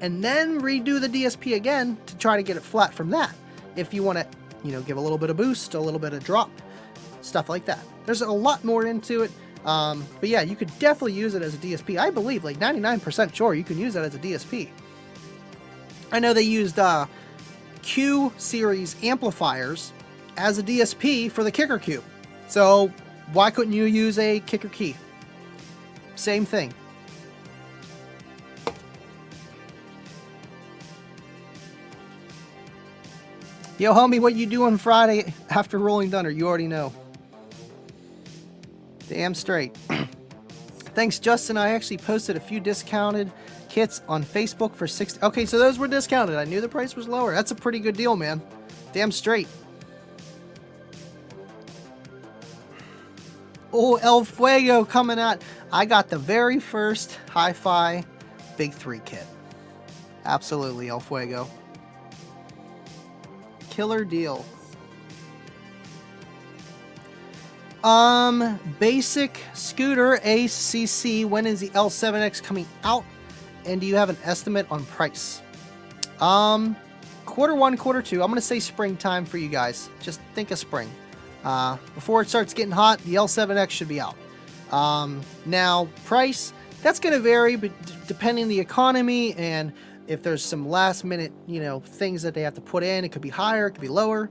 S1: and then redo the DSP again to try to get it flat from that. If you want to, give a little bit of boost, a little bit of drop, stuff like that. There's a lot more into it, but yeah, you could definitely use it as a DSP. I believe, like 99% sure, you can use that as a DSP. I know they used Q series amplifiers as a DSP for the Kicker Cube. So why couldn't you use a Kicker Key? Same thing. Yo, homie, what you doing Friday after Rolling Thunder? You already know. Damn straight. Thanks, Justin. I actually posted a few discounted kits on Facebook for $60. Okay, so those were discounted. I knew the price was lower. That's a pretty good deal, man. Damn straight. Oh, El Fuego coming out. I got the very first Hi-Fi Big 3 kit. Absolutely, El Fuego. Killer deal. Basic scooter ACC. When is the L7X coming out? And do you have an estimate on price? Quarter one, quarter two. I'm going to say springtime for you guys. Just think of spring. Before it starts getting hot, the L7X should be out. Now, price, that's going to vary, but depending on the economy and if there's some last minute, things that they have to put in, it could be higher, it could be lower.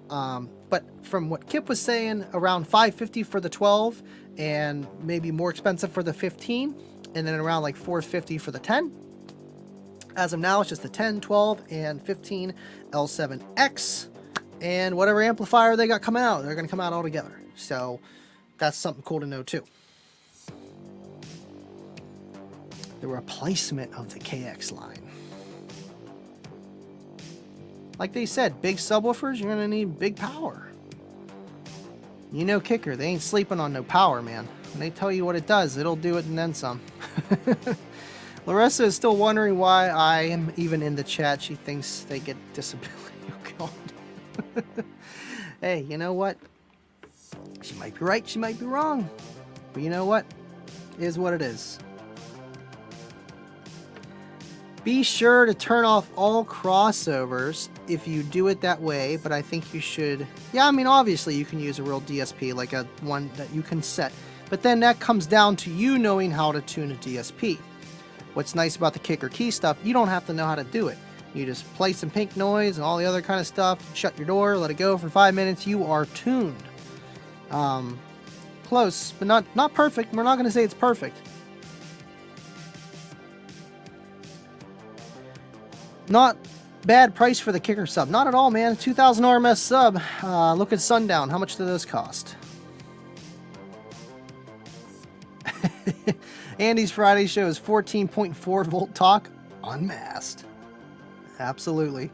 S1: But from what Kip was saying, around $550 for the 12 and maybe more expensive for the 15, and then around like $450 for the 10. As of now, it's just the 10, 12, and 15 L7X. And whatever amplifier they got coming out, they're going to come out all together. So that's something cool to know too. The replacement of the KX line. Like they said, big subwoofers, you're going to need big power. Kicker, they ain't sleeping on no power, man. When they tell you what it does, it'll do it and then some. Larissa is still wondering why I am even in the chat. She thinks they get disability. Oh, God. Hey, you know what? She might be right, she might be wrong. But you know what? It is what it is. Be sure to turn off all crossovers if you do it that way, but I think you should... Yeah, I mean, obviously you can use a real DSP, like a one that you can set. But then that comes down to you knowing how to tune a DSP. What's nice about the kicker key stuff, you don't have to know how to do it. You just play some pink noise and all the other kind of stuff, shut your door, let it go for 5 minutes, you are tuned. Close, but not perfect. We're not going to say it's perfect. Not bad price for the kicker sub. Not at all, man. 2,000 RMS sub. Look at Sundown. How much do those cost? Andy's Friday show is 14.4 volt talk unmasked. Absolutely.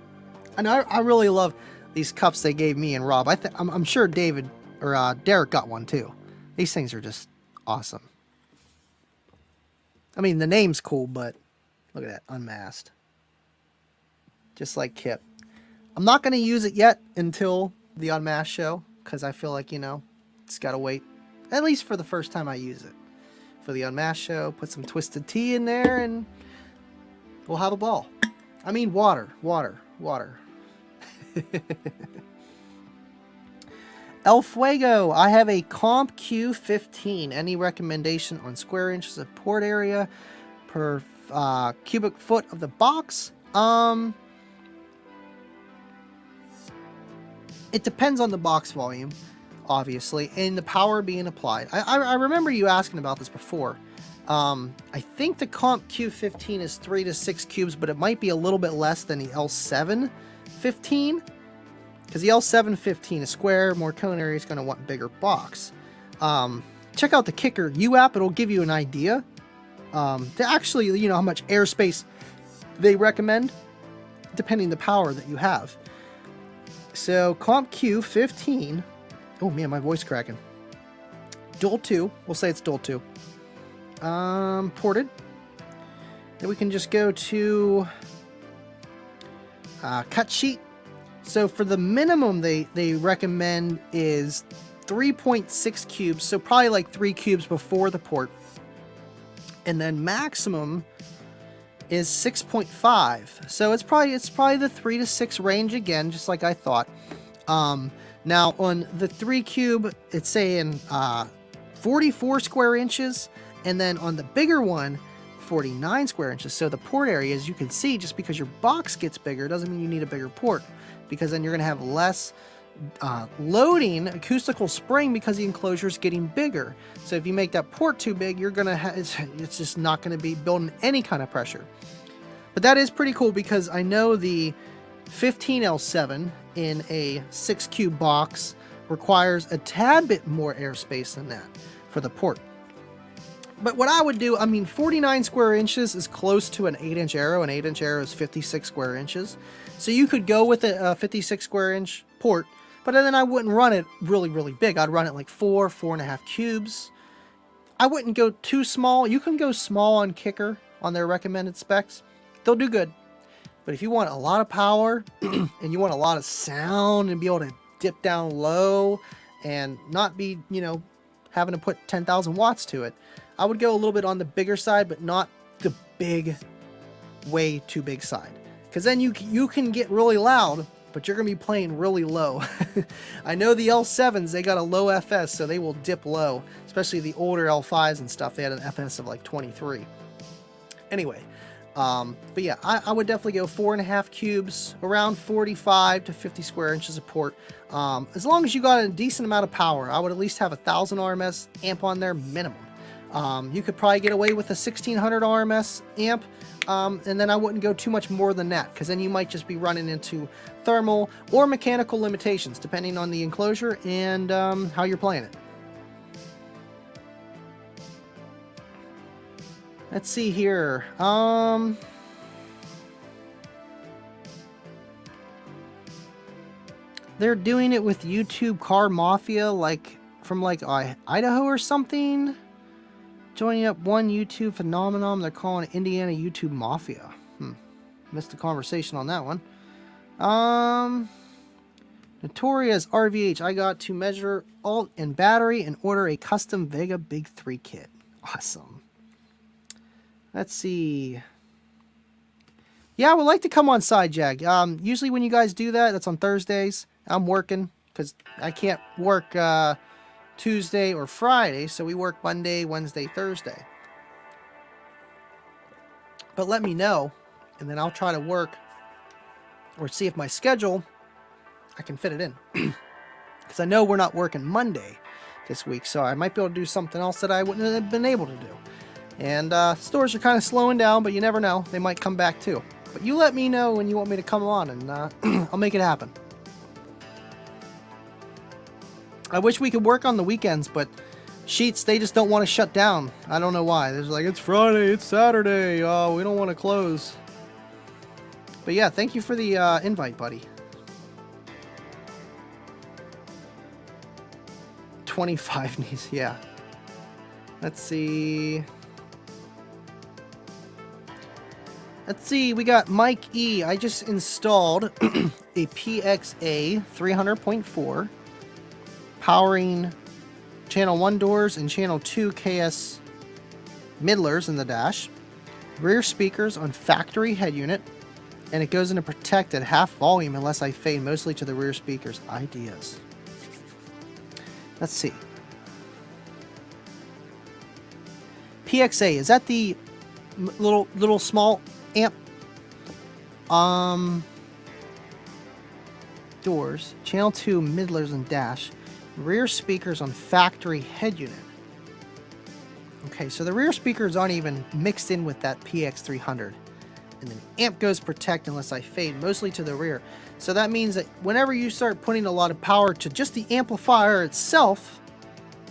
S1: And I really love these cups they gave me and Rob. I'm sure David or Derek got one too. These things are just awesome. I mean, the name's cool, but look at that, unmasked. Just like Kip. I'm not going to use it yet until the unmasked show because I feel like, it's got to wait at least for the first time I use it. For the unmasked show, put some twisted tea in there and we'll have a ball. I mean, water. El Fuego, I have a Comp Q15. Any recommendation on square inches of port area per cubic foot of the box? It depends on the box volume, obviously, and the power being applied. I remember you asking about this before. I think the Comp Q15 is 3 to 6 cubes, but it might be a little bit less than the L715. Because the L715 is square, more cone area is going to want bigger box. Check out the Kicker U app. It'll give you an idea. To actually, how much airspace they recommend, depending the power that you have. So, Comp Q15. Oh, man, my voice cracking. Dual 2. We'll say it's Dual 2. Ported. Then we can just go to cut sheet. So for the minimum they recommend is 3.6 cubes, so probably like 3 cubes before the port. And then maximum is 6.5. So it's probably the 3 to 6 range again, just like I thought. Now on the 3 cube, it's saying 44 square inches, and then on the bigger one, 49 square inches. So the port area, as you can see, just because your box gets bigger doesn't mean you need a bigger port, because then you're going to have less loading acoustical spring because the enclosure is getting bigger. So if you make that port too big, you're going to it's just not going to be building any kind of pressure. But that is pretty cool, because I know the 15L7 in a 6 cube box requires a tad bit more airspace than that for the port. But what I would do, 49 square inches is close to an 8-inch arrow. An 8-inch arrow is 56 square inches. So you could go with a 56 square inch port, but then I wouldn't run it really, really big. I'd run it like 4.5 cubes. I wouldn't go too small. You can go small on Kicker on their recommended specs. They'll do good. But if you want a lot of power and you want a lot of sound and be able to dip down low and not be, having to put 10,000 watts to it, I would go a little bit on the bigger side, but not the big, way too big side. because then you can get really loud, but you're going to be playing really low. I know the L7s, they got a low FS, so they will dip low, especially the older L5s and stuff. They had an FS of like 23. Anyway, but yeah, I would definitely go 4.5 cubes, around 45 to 50 square inches of port. As long as you got a decent amount of power, I would at least have 1,000 RMS amp on there minimum. You could probably get away with a 1,600 RMS amp, and then I wouldn't go too much more than that, because then you might just be running into thermal or mechanical limitations, depending on the enclosure and how you're playing it. Let's see here. They're doing it with YouTube Car Mafia, like from like Idaho or something. Joining up one YouTube phenomenon. They're calling it Indiana YouTube Mafia. Missed the conversation on that one. Notorious RVH. I got to measure alt and battery and order a custom Vega Big 3 kit. Awesome. Let's see. Yeah, I would like to come on Side Jag. Usually when you guys do that, that's on Thursdays. I'm working because I can't work Tuesday or Friday, so we work Monday, Wednesday, Thursday. But let me know, and then I'll try to work or see if my schedule, I can fit it in. Because I know we're not working Monday this week, so I might be able to do something else that I wouldn't have been able to do. And stores are kind of slowing down, but you never know. They might come back too. But you let me know when you want me to come on, and I'll make it happen. I wish we could work on the weekends, but Sheets, they just don't want to shut down. I don't know why. They're like, it's Friday, it's Saturday. Oh, we don't want to close. But yeah, thank you for the invite, buddy. 25 knees, yeah. Let's see. We got Mike E. I just installed a PXA 300.4 powering channel 1 doors and channel 2 KS middlers in the dash, rear speakers on factory head unit, and it goes into protected half volume unless I fade mostly to the rear speakers. Ideas. Let's see. PXA, is that the little small amp? Doors, channel 2 middlers and dash, rear speakers on factory head unit. Okay, so the rear speakers aren't even mixed in with that PX300. And then amp goes protect unless I fade mostly to the rear. So that means that whenever you start putting a lot of power to just the amplifier itself,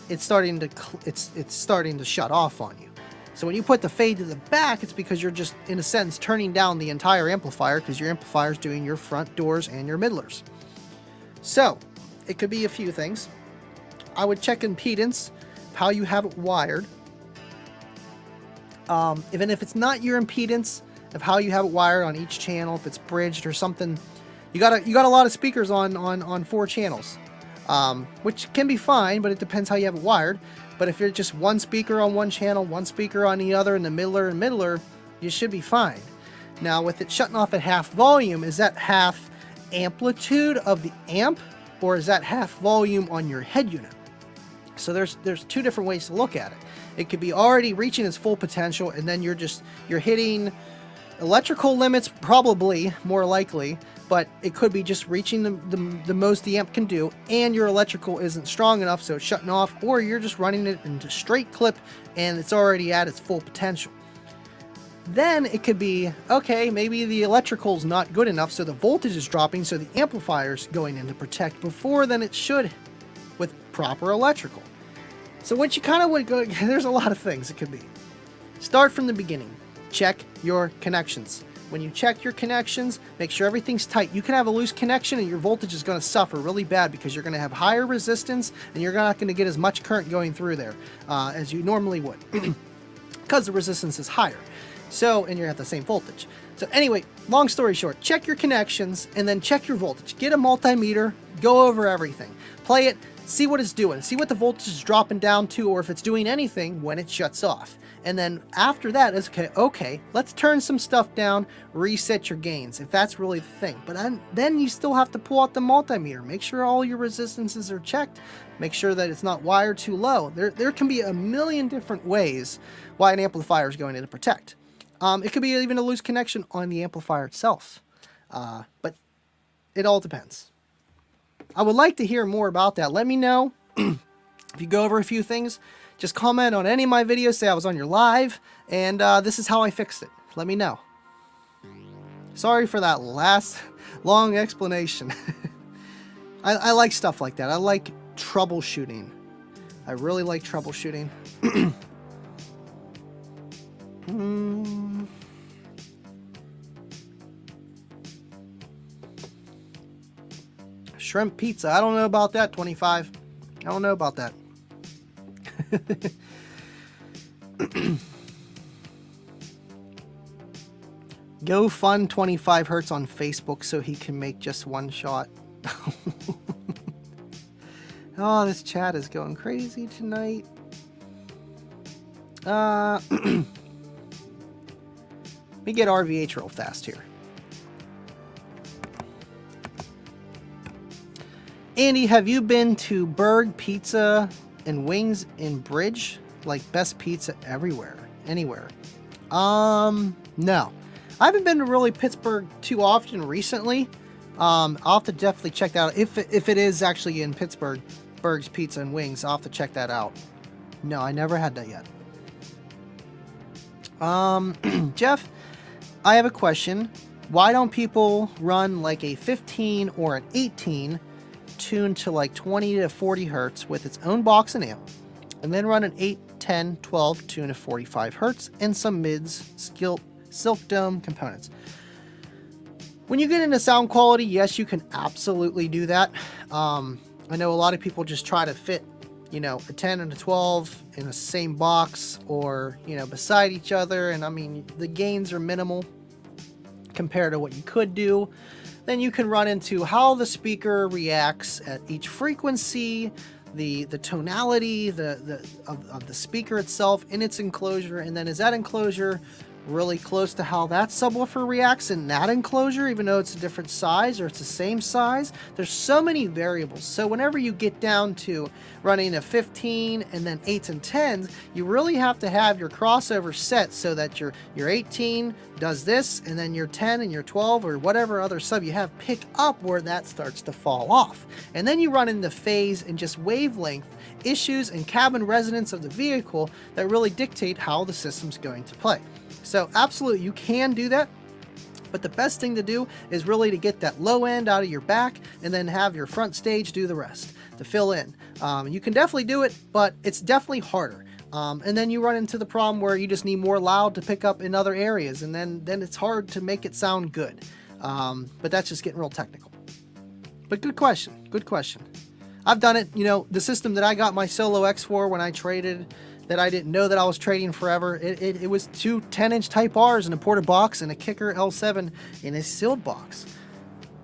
S1: it's starting to shut off on you. So when you put the fade to the back, it's because you're just, in a sense, turning down the entire amplifier, because your amplifier is doing your front doors and your middlers. So it could be a few things. I would check impedance, how you have it wired. Even if it's not your impedance, of how you have it wired on each channel, if it's bridged or something. You got a lot of speakers on 4 channels, which can be fine, but it depends how you have it wired. But if you're just one speaker on one channel, one speaker on the other, and the middler, you should be fine. Now, with it shutting off at half volume, is that half amplitude of the amp, or is that half volume on your head unit? So there's 2 different ways to look at it. It could be already reaching its full potential, and then you're hitting electrical limits, probably more likely, but it could be just reaching the most the amp can do, and your electrical isn't strong enough, so it's shutting off, or you're just running it into straight clip and it's already at its full potential. Then it could be, okay, maybe the electrical's not good enough, so the voltage is dropping, so the amplifier's going in to protect before than it should with proper electrical. So what you kind of would go, there's a lot of things it could be. Start from the beginning. Check your connections. When you check your connections, make sure everything's tight. You can have a loose connection and your voltage is going to suffer really bad because you're going to have higher resistance and you're not going to get as much current going through there as you normally would because the resistance is higher. So, and you're at the same voltage. So anyway, long story short, check your connections and then check your voltage. Get a multimeter, go over everything. Play it, see what it's doing. See what the voltage is dropping down to, or if it's doing anything when it shuts off. And then after that, it's okay, let's turn some stuff down, reset your gains, if that's really the thing. But then you still have to pull out the multimeter, make sure all your resistances are checked, make sure that it's not wired too low. There can be a million different ways why an amplifier is going to protect. It could be even a loose connection on the amplifier itself. But it all depends. I would like to hear more about that. Let me know if you go over a few things. Just comment on any of my videos, say I was on your live, and this is how I fixed it. Let me know. Sorry for that last long explanation. I like stuff like that. I like troubleshooting. I really like troubleshooting. Shrimp pizza. I don't know about that, 25. I don't know about that. Go fund 25 hertz on Facebook so he can make just one shot. Oh, this chat is going crazy tonight. Let me get RVH real fast here. Andy, have you been to Berg Pizza and Wings in Bridge? Like best pizza everywhere, anywhere. No. I haven't been to really Pittsburgh too often recently. I'll have to definitely check that out. If it is actually in Pittsburgh, Berg's Pizza and Wings, I'll have to check that out. No, I never had that yet. Jeff, I have a question. Why don't people run like a 15 or an 18 tuned to like 20 to 40 hertz with its own box and amp, and then run an 8, 10, 12 tuned to 45 hertz and some mids, silk dome components? When you get into sound quality, yes, you can absolutely do that. I know a lot of people just try to fit, you know, a 10 and a 12 in the same box or, you know, beside each other. And I mean, the gains are minimal compared to what you could do. Then you can run into how the speaker reacts at each frequency, the tonality of the speaker itself in its enclosure, and then is that enclosure really close to how that subwoofer reacts in that enclosure, even though it's a different size or it's the same size. There's so many variables. So whenever you get down to running a 15 and then 8s and 10s, you really have to have your crossover set so that your 18 does this, and then your 10 and your 12 or whatever other sub you have pick up where that starts to fall off. And then you run into phase and just wavelength issues and cabin resonance of the vehicle that really dictate how the system's going to play. So absolutely, you can do that, but the best thing to do is really to get that low end out of your back and then have your front stage do the rest to fill in. You can definitely do it, but it's definitely harder. And then you run into the problem where you just need more loud to pick up in other areas, and then it's hard to make it sound good. But that's just getting real technical. But good question, good question. I've done it. You know, the system that I got my Solo X for when I traded, that I didn't know that I was trading forever, it was two 10-inch Type R's in a ported box and a Kicker L7 in a sealed box.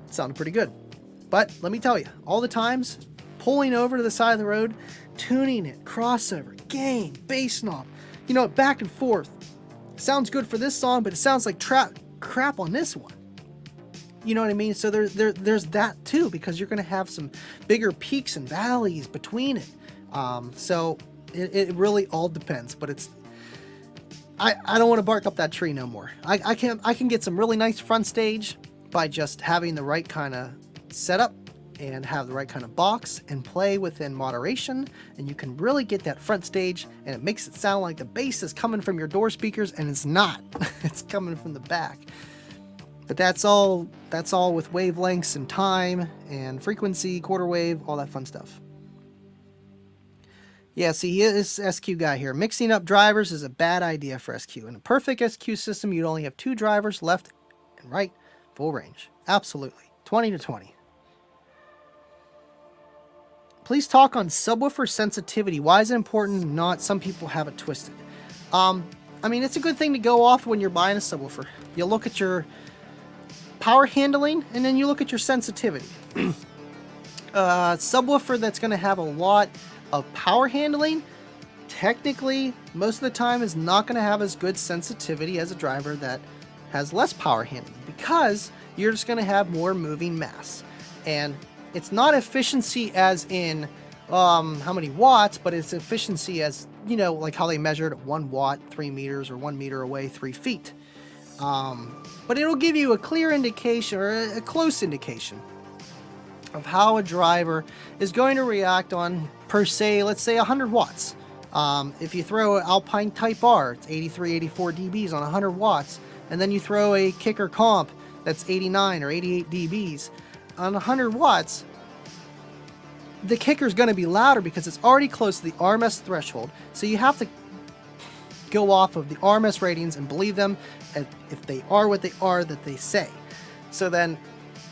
S1: It sounded pretty good. But let me tell you, all the times, pulling over to the side of the road, tuning it, crossover, gain, bass knob, you know, back and forth. Sounds good for this song, but it sounds like crap on this one. You know what I mean? So there's that too, because you're going to have some bigger peaks and valleys between it. So it really all depends, but it's, I don't want to bark up that tree no more. I can get some really nice front stage by just having the right kind of setup and have the right kind of box and play within moderation, and you can really get that front stage, and it makes it sound like the bass is coming from your door speakers, and it's not. It's coming from the back. But that's all with wavelengths and time and frequency, quarter wave, all that fun stuff. Yeah, see, this SQ guy here. Mixing up drivers is a bad idea for SQ. In a perfect SQ system, you'd only have 2 drivers, left and right, full range. Absolutely. 20 to 20. Please talk on subwoofer sensitivity. Why is it important? Not, some people have it twisted. I mean, it's a good thing to go off when you're buying a subwoofer. You look at your power handling, and then you look at your sensitivity. Subwoofer that's going to have a lot of power handling technically, most of the time, is not going to have as good sensitivity as a driver that has less power handling, because you're just going to have more moving mass. And it's not efficiency as in how many watts, but it's efficiency as, you know, like how they measured 1 watt, 3 meters, or 1 meter away, 3 feet. But it'll give you a clear indication, or a close indication, of how a driver is going to react on, per se, let's say 100 watts. If you throw an Alpine Type R, it's 83, 84 dBs on 100 watts, and then you throw a kicker comp that's 89 or 88 dBs on 100 watts, the kicker's going to be louder because it's already close to the RMS threshold. So you have to go off of the RMS ratings and believe them if they are what they are that they say. So then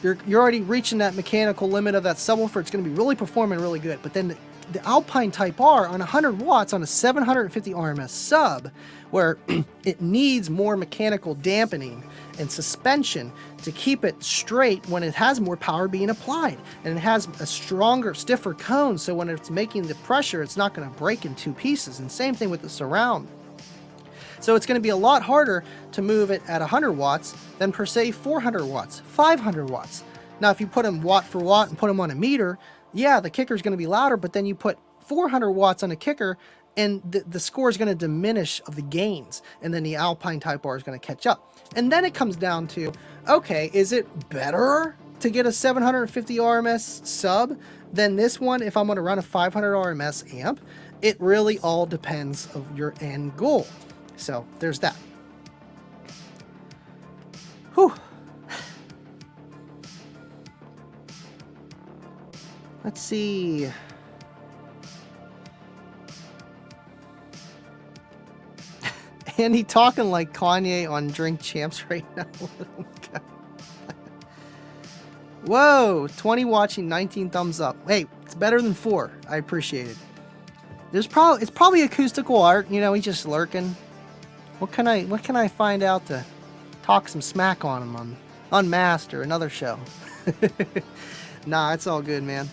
S1: you're already reaching that mechanical limit of that subwoofer. It's going to be really performing really good. But then the Alpine Type R on 100 watts on a 750 RMS sub, where it needs more mechanical dampening and suspension to keep it straight when it has more power being applied, and it has a stronger, stiffer cone, so when it's making the pressure, it's not going to break in 2 pieces. And same thing with the surround. So it's going to be a lot harder to move it at 100 watts than, per se, 400 watts, 500 watts. Now, if you put them watt for watt and put them on a meter, yeah, the kicker is going to be louder, but then you put 400 watts on a kicker, and the score is going to diminish of the gains, and then the Alpine Type R is going to catch up. And then it comes down to, okay, is it better to get a 750 RMS sub than this one if I'm going to run a 500 RMS amp? It really all depends of your end goal. So there's that. Whew. Let's see. Andy talking like Kanye on Drink Champs right now. Whoa, 20 watching, 19 thumbs up. Hey, it's better than 4. I appreciate it. It's probably acoustical art, you know, he's just lurking. What can I find out to talk some smack on him on Unmasked or another show? Nah, it's all good, man.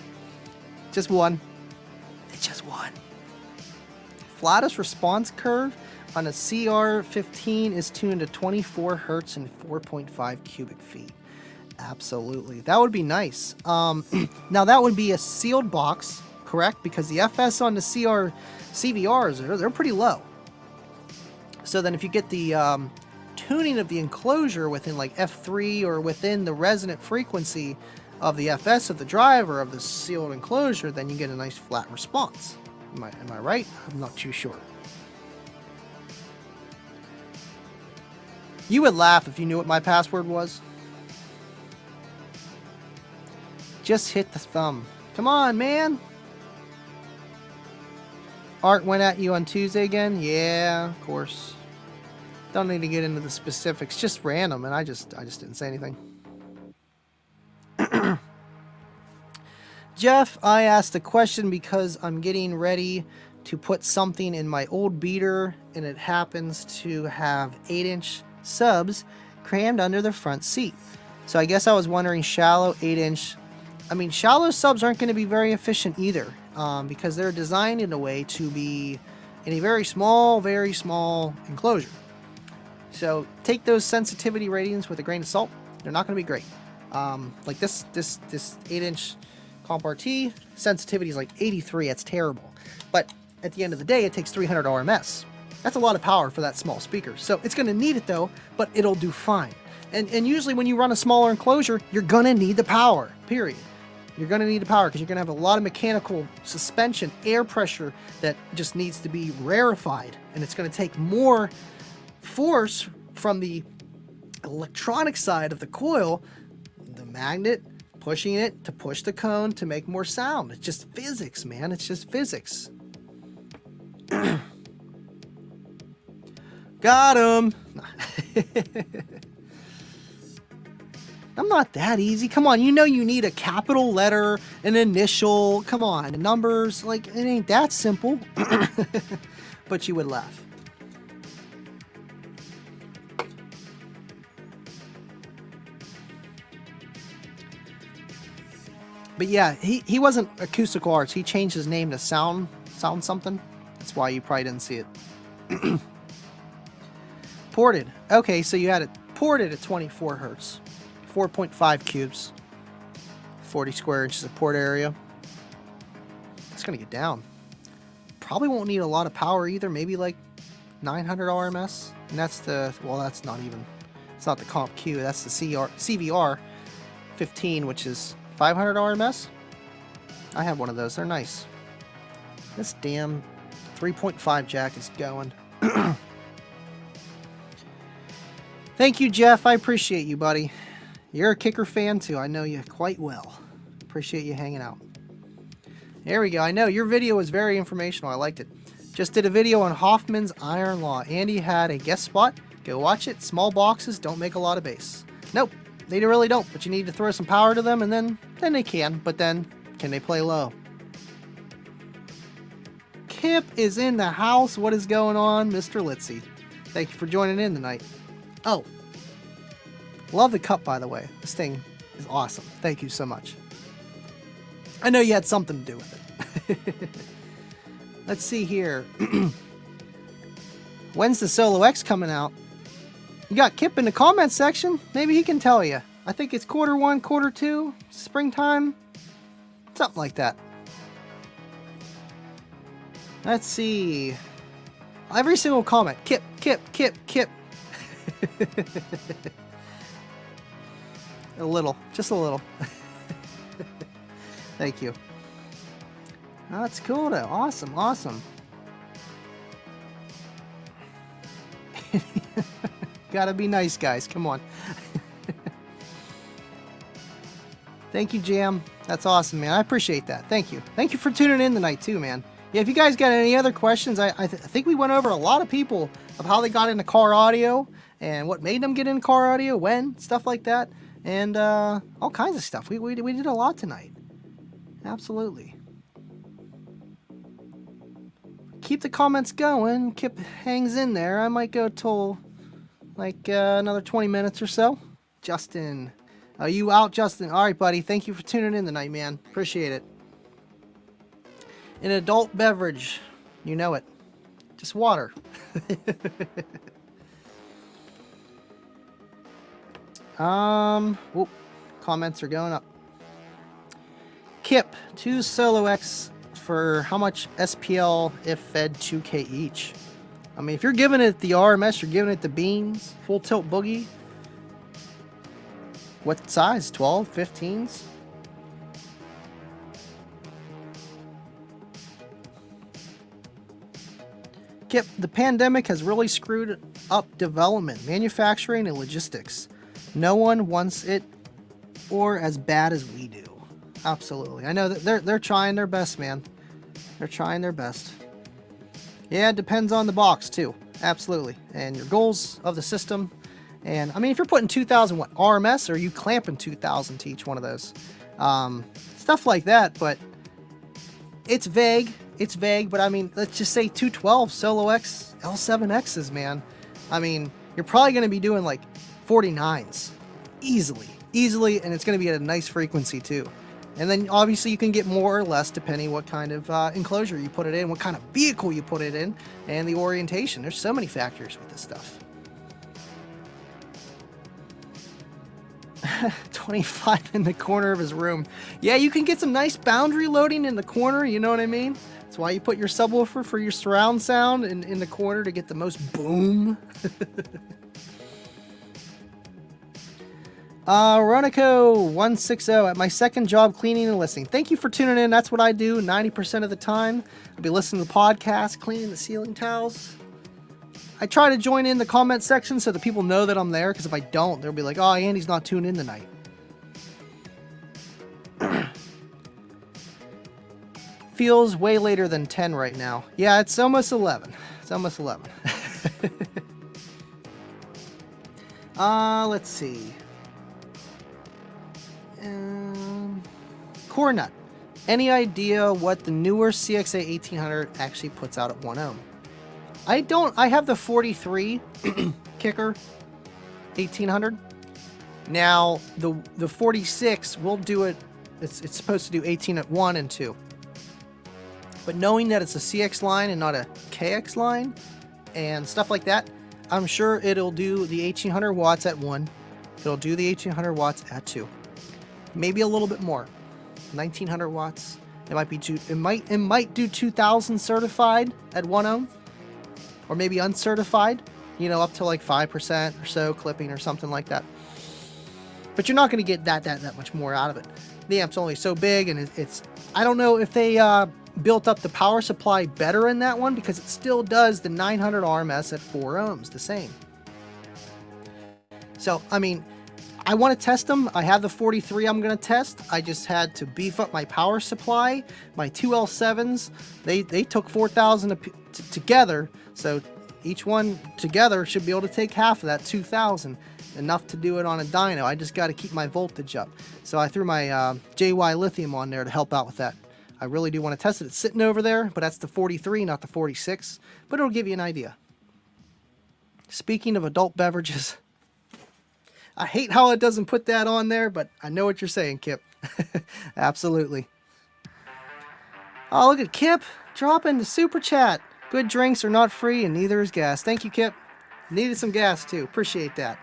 S1: Just one. It's just one. Flattest response curve on a CR15 is tuned to 24 hertz and 4.5 cubic feet. Absolutely. That would be nice. Now that would be a sealed box, correct? Because the FS on the CVRs, they're pretty low. So then if you get the tuning of the enclosure within like F3 or within the resonant frequency of the FS of the driver of the sealed enclosure, then you get a nice flat response. Am I right? I'm not too sure. You would laugh if you knew what my password was. Just hit the thumb. Come on, man. Art went at you on Tuesday again? Yeah, of course. Don't need to get into the specifics. Just random, and I just didn't say anything. Jeff, I asked a question because I'm getting ready to put something in my old beater, and it happens to have 8-inch subs crammed under the front seat. So I guess I was wondering, shallow 8-inch. I mean, shallow subs aren't going to be very efficient either, because they're designed in a way to be in a very small enclosure. So take those sensitivity ratings with a grain of salt. They're not going to be great. Like this 8-inch Comp RT sensitivity is like 83. That's terrible. But at the end of the day, it takes 300 RMS. That's a lot of power for that small speaker. So it's going to need it though, but it'll do fine. And usually when you run a smaller enclosure, you're going to need the power, period. You're going to need the power because you're going to have a lot of mechanical suspension, air pressure that just needs to be rarefied. And it's going to take more force from the electronic side of the coil, the magnet, pushing it to push the cone to make more sound. It's just physics, man. It's just physics. Got him. I'm not that easy. Come on, you know you need a capital letter, an initial. Come on, numbers. Like, it ain't that simple. But you would laugh. But yeah, he wasn't Acoustical Arts. He changed his name to Sound something. That's why you probably didn't see it. Ported. Okay, so you had it ported at 24 hertz. 4.5 cubes. 40 square inches of port area. It's going to get down. Probably won't need a lot of power either. Maybe like 900 RMS. And that's the... Well, that's not even... It's not the Comp Q. That's the CVR 15, which is 500 RMS. I have one of those. They're nice. This damn 3.5 jack is going. Thank you, Jeff. I appreciate you, buddy. You're a kicker fan, too. I know you quite well. Appreciate you hanging out. There we go. I know. Your video was very informational. I liked it. Just did a video on Hoffman's Iron Law. Andy had a guest spot. Go watch it. Small boxes don't make a lot of bass. Nope. They really don't. But you need to throw some power to them, and then they can. But then, can they play low? Kip is in the house. What is going on, Mr. Litzy? Thank you for joining in tonight. Oh, love the cup, by the way. This thing is awesome. Thank you so much. I know you had something to do with it. Let's see here. When's the Solo X coming out? You got Kip in the comments section. Maybe he can tell you. I think it's Q1, Q2, springtime. Something like that. Let's see. Every single comment. Kip, Kip, Kip, Kip. A little. Just a little. Thank you. That's cool though. Awesome, awesome. Gotta be nice, guys. Come on. Thank you, Jam. That's awesome, man. I appreciate that. Thank you. Thank you for tuning in tonight, too, man. Yeah, if you guys got any other questions, I think we went over a lot of people of how they got into car audio and what made them get into car audio, when, stuff like that, and all kinds of stuff. We did a lot tonight. Absolutely. Keep the comments going. Kip hangs in there. I might go till like another 20 minutes or so. Justin. Are you out, Justin? All right, buddy. Thank you for tuning in tonight, man. Appreciate it. An adult beverage. You know it. Just water. Whoop. Comments are going up. Kip, 2 Solo X for how much SPL if fed 2K each? I mean, if you're giving it the RMS, you're giving it the beans, full tilt boogie. What size? 12, 15s? Kip, the pandemic has really screwed up development, manufacturing, and logistics. No one wants it or as bad as we do. Absolutely. I know that they're trying their best, man. They're trying their best. Yeah, it depends on the box, too. Absolutely. And your goals of the system. And, I mean, if you're putting 2,000, what, RMS, or are you clamping 2,000 to each one of those? Stuff like that, but it's vague. It's vague, but, I mean, let's just say 212 Solo X L7Xs, man. I mean, you're probably going to be doing, like, 49s. Easily, and it's going to be at a nice frequency, too. And then, obviously, you can get more or less depending what kind of enclosure you put it in, what kind of vehicle you put it in, and the orientation. There's so many factors with this stuff. 25 in the corner of his room. Yeah, you can get some nice boundary loading in the corner, you know what I mean? That's why you put your subwoofer for your surround sound in the corner to get the most boom. Ronico160 at my second job cleaning and listening. Thank you for tuning in. That's what I do 90% of the time. I'll be listening to podcasts, cleaning the ceiling tiles. I try to join in the comment section so that people know that I'm there, because if I don't, they'll be like, oh, Andy's not tuned in tonight. Feels way later than 10 right now. Yeah, it's almost 11. It's almost 11. Let's see. Cornut. Any idea what the newer CXA 1800 actually puts out at 1 ohm? I don't. I have the 43 kicker 1800. Now the 46 will do it. It's supposed to do 18 at 1 and 2. But knowing that it's a CX line and not a KX line and stuff like that, I'm sure it'll do the 1800 watts at 1. It'll do the 1800 watts at 2. Maybe a little bit more. 1900 watts. It might be it might do 2000 certified at 1 ohm, or maybe uncertified, you know, up to like 5% or so clipping or something like that. But you're not going to get that much more out of it. The amp's only so big, and it's I don't know if they built up the power supply better in that one, because it still does the 900 RMS at 4 ohms, the same. So, I mean, I want to test them. I have the 43 I'm going to test. I just had to beef up my power supply. My 2 L7s, they took 4,000 together, so each one together should be able to take half of that 2,000. Enough to do it on a dyno. I just got to keep my voltage up. So I threw my JY lithium on there to help out with that. I really do want to test it. It's sitting over there, but that's the 43, not the 46. But it'll give you an idea. Speaking of adult beverages, I hate how it doesn't put that on there, but I know what you're saying, Kip. Absolutely. Oh, look at Kip dropping the super chat. Good drinks are not free, and neither is gas. Thank you, Kip. Needed some gas, too. Appreciate that.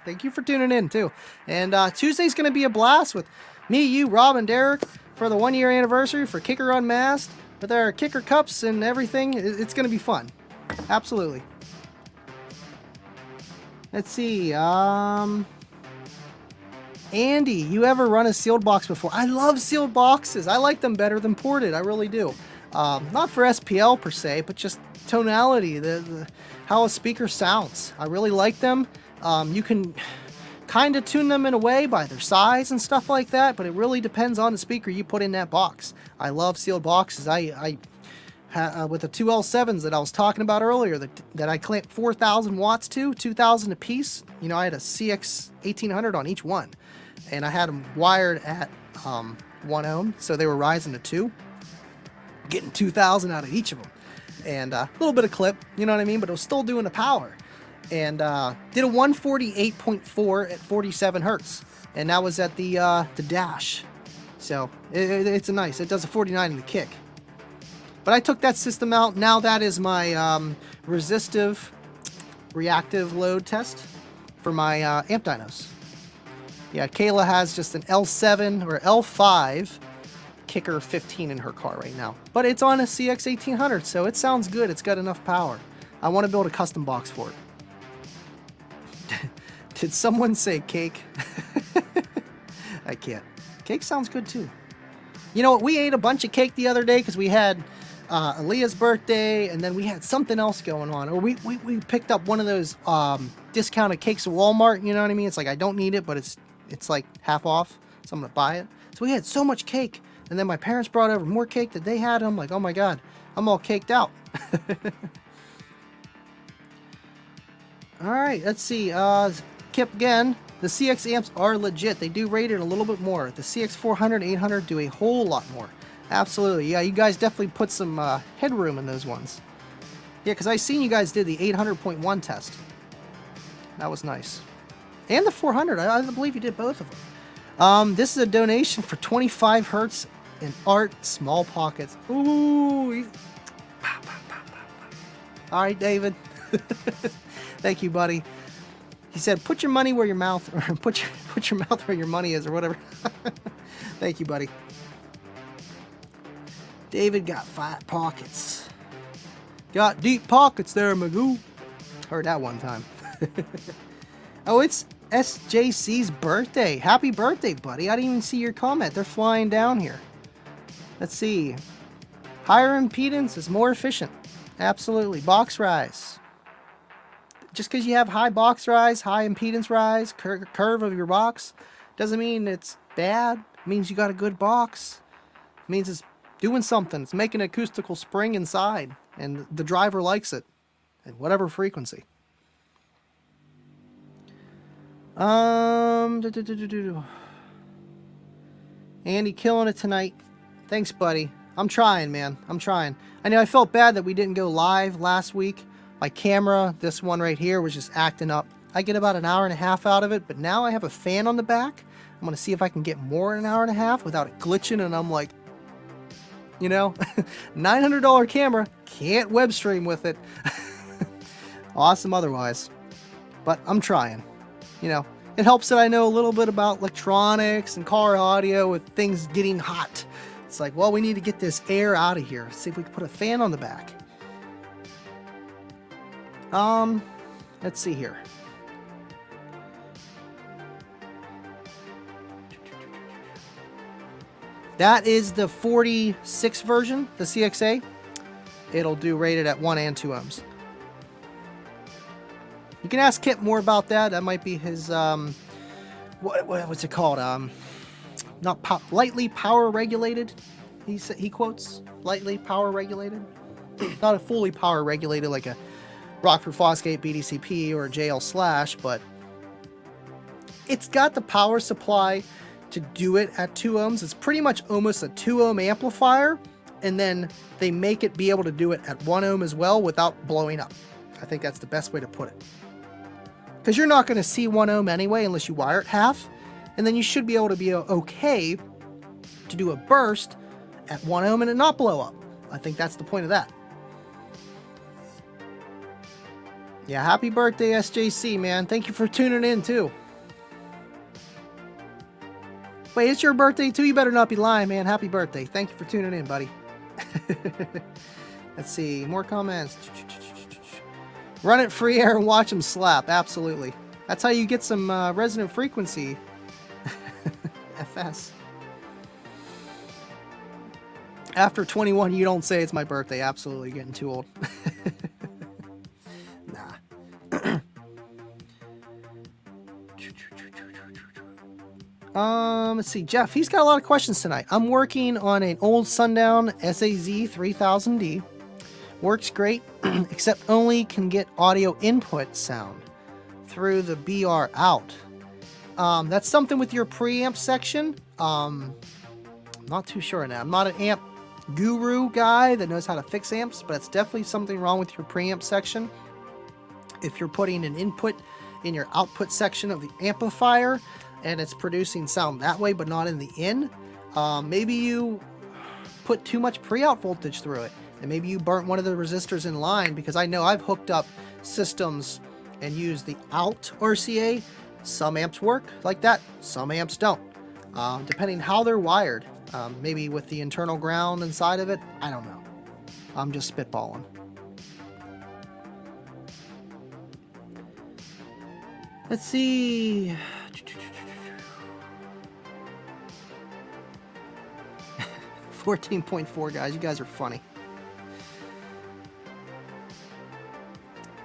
S1: Thank you for tuning in, too. And Tuesday's going to be a blast with me, you, Rob, and Derek for the 1-year anniversary for Kicker Unmasked with our Kicker Cups and everything. It's going to be fun. Absolutely. Let's see. Andy, you ever run a sealed box before? I love sealed boxes. I like them better than ported. I really do. Not for SPL per se, but just tonality, how a speaker sounds. I really like them. You can kind of tune them in a way by their size and stuff like that, but it really depends on the speaker you put in that box. I love sealed boxes. With the 2 L7s that I was talking about earlier, that I clamped 4,000 watts to, 2,000 a piece. You know, I had a CX 1800 on each one, and I had them wired at 1 ohm, so they were rising to 2, getting 2,000 out of each of them. And a little bit of clip, you know what I mean? But it was still doing the power. And did a 148.4 at 47 hertz. And that was at the dash. So it's a nice. It does a 49 in the kick. But I took that system out. Now that is my resistive reactive load test for my amp dynos. Yeah, Kayla has just an L7 or L5 Kicker 15 in her car right now, but it's on a CX 1800, so it sounds good. It's got enough power. I want to build a custom box for it. Did someone say cake? I can't. Cake sounds good too. You know what? We ate a bunch of cake the other day because we had Aaliyah's birthday, and then we had something else going on. Or we picked up one of those discounted cakes at Walmart. You know what I mean? It's like I don't need it, but it's like half off, so I'm gonna buy it. So we had so much cake. And then my parents brought over more cake that they had. I'm like, oh my God, I'm all caked out. All right, let's see. Kip again. The CX amps are legit. They do rate it a little bit more. The CX 400, 800 do a whole lot more. Absolutely. Yeah, you guys definitely put some headroom in those ones. Yeah, because I seen you guys did the 800.1 test. That was nice. And the 400. I believe you did both of them. This is a donation for 25 hertz in art small pockets. Ooh. All right, David. Thank you, buddy. He said, "Put your money where your mouth, or put your mouth where your money is, or whatever." Thank you, buddy. David got fat pockets. Got deep pockets there, Magoo. Heard that one time. Oh, it's SJC's birthday. Happy birthday, buddy. I didn't even see your comment. They're flying down here. Let's see. Higher impedance is more efficient. Absolutely. Box rise. Just because you have high box rise, high impedance rise, curve of your box, doesn't mean it's bad. It means you got a good box. It means it's doing something. It's making an acoustical spring inside, and the driver likes it at whatever frequency. Andy killing it tonight. Thanks, buddy. I'm trying, man. I'm trying. I know I felt bad that we didn't go live last week. My camera, this one right here, was just acting up. I get about an hour and a half out of it, but now I have a fan on the back. I'm going to see if I can get more than an hour and a half without it glitching, and I'm like, You know, $900 camera, can't web stream with it. Awesome otherwise. But I'm trying. You know, it helps that I know a little bit about electronics and car audio with things getting hot. It's like, well, we need to get this air out of here. See if we can put a fan on the back. Let's see here. That is the 46 version, the CXA. It'll do rated at 1 and 2 ohms. You can ask Kip more about that. That might be his, what's it called? Lightly power regulated. He quotes lightly power regulated. Not a fully power regulated like a Rockford Fosgate BDCP or a JL/, but it's got the power supply to do it at 2 ohms. It's pretty much almost a 2 ohm amplifier, and then they make it be able to do it at 1 ohm as well without blowing up. I think that's the best way to put it. Because you're not going to see 1 ohm anyway unless you wire it half, and then you should be able to be okay to do a burst at 1 ohm and it not blow up. I think that's the point of that. Yeah, happy birthday, SJC, man. Thank you for tuning in, too. Wait, it's your birthday, too? You better not be lying, man. Happy birthday. Thank you for tuning in, buddy. Let's see. More comments. Run it free air and watch them slap. Absolutely. That's how you get some resonant frequency. FS. After 21, you don't say it's my birthday. Absolutely getting too old. Let's see, Jeff, he's got a lot of questions tonight. I'm working on an old Sundown SAZ 3000D. Works great, except only can get audio input sound through the BR out. That's something with your preamp section. I'm not too sure now. I'm not an amp guru guy that knows how to fix amps, but it's definitely something wrong with your preamp section. If you're putting an input in your output section of the amplifier, and it's producing sound that way, but not in the in. Maybe you put too much pre-out voltage through it, and maybe you burnt one of the resistors in line, because I know I've hooked up systems and used the out RCA. Some amps work like that, some amps don't. Depending how they're wired, maybe with the internal ground inside of it, I don't know. I'm just spitballing. Let's see. 14.4, guys. You guys are funny.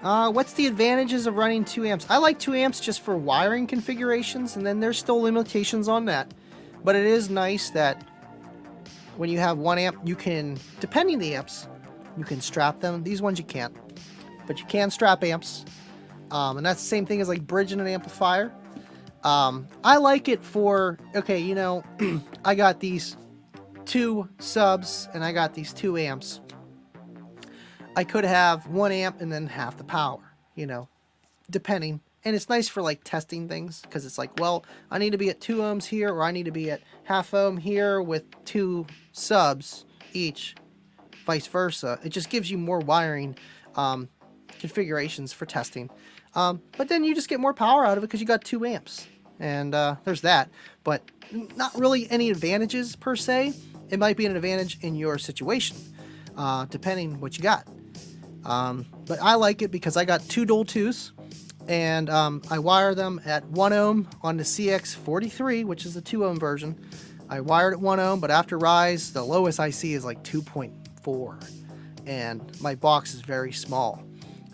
S1: What's the advantages of running 2 amps? I like 2 amps just for wiring configurations, and then there's still limitations on that. But it is nice that when you have 1 amp, you can, depending on the amps, you can strap them. These ones you can't. But you can strap amps. And that's the same thing as like bridging an amplifier. I like it for, okay, you know, I got these 2 subs and I got these 2 amps. I could have 1 amp and then half the power, you know, depending. And it's nice for like testing things, because it's like, well, I need to be at 2 ohms here, or I need to be at half ohm here with 2 subs each, vice versa. It just gives you more wiring configurations for testing. But then you just get more power out of it because you got 2 amps. And there's that. But not really any advantages per se. It might be an advantage in your situation, depending what you got. But I like it because I got 2 dual 2s, and I wire them at 1 ohm on the CX43, which is the 2 ohm version. I wired at 1 ohm, but after rise, the lowest I see is like 2.4, and my box is very small.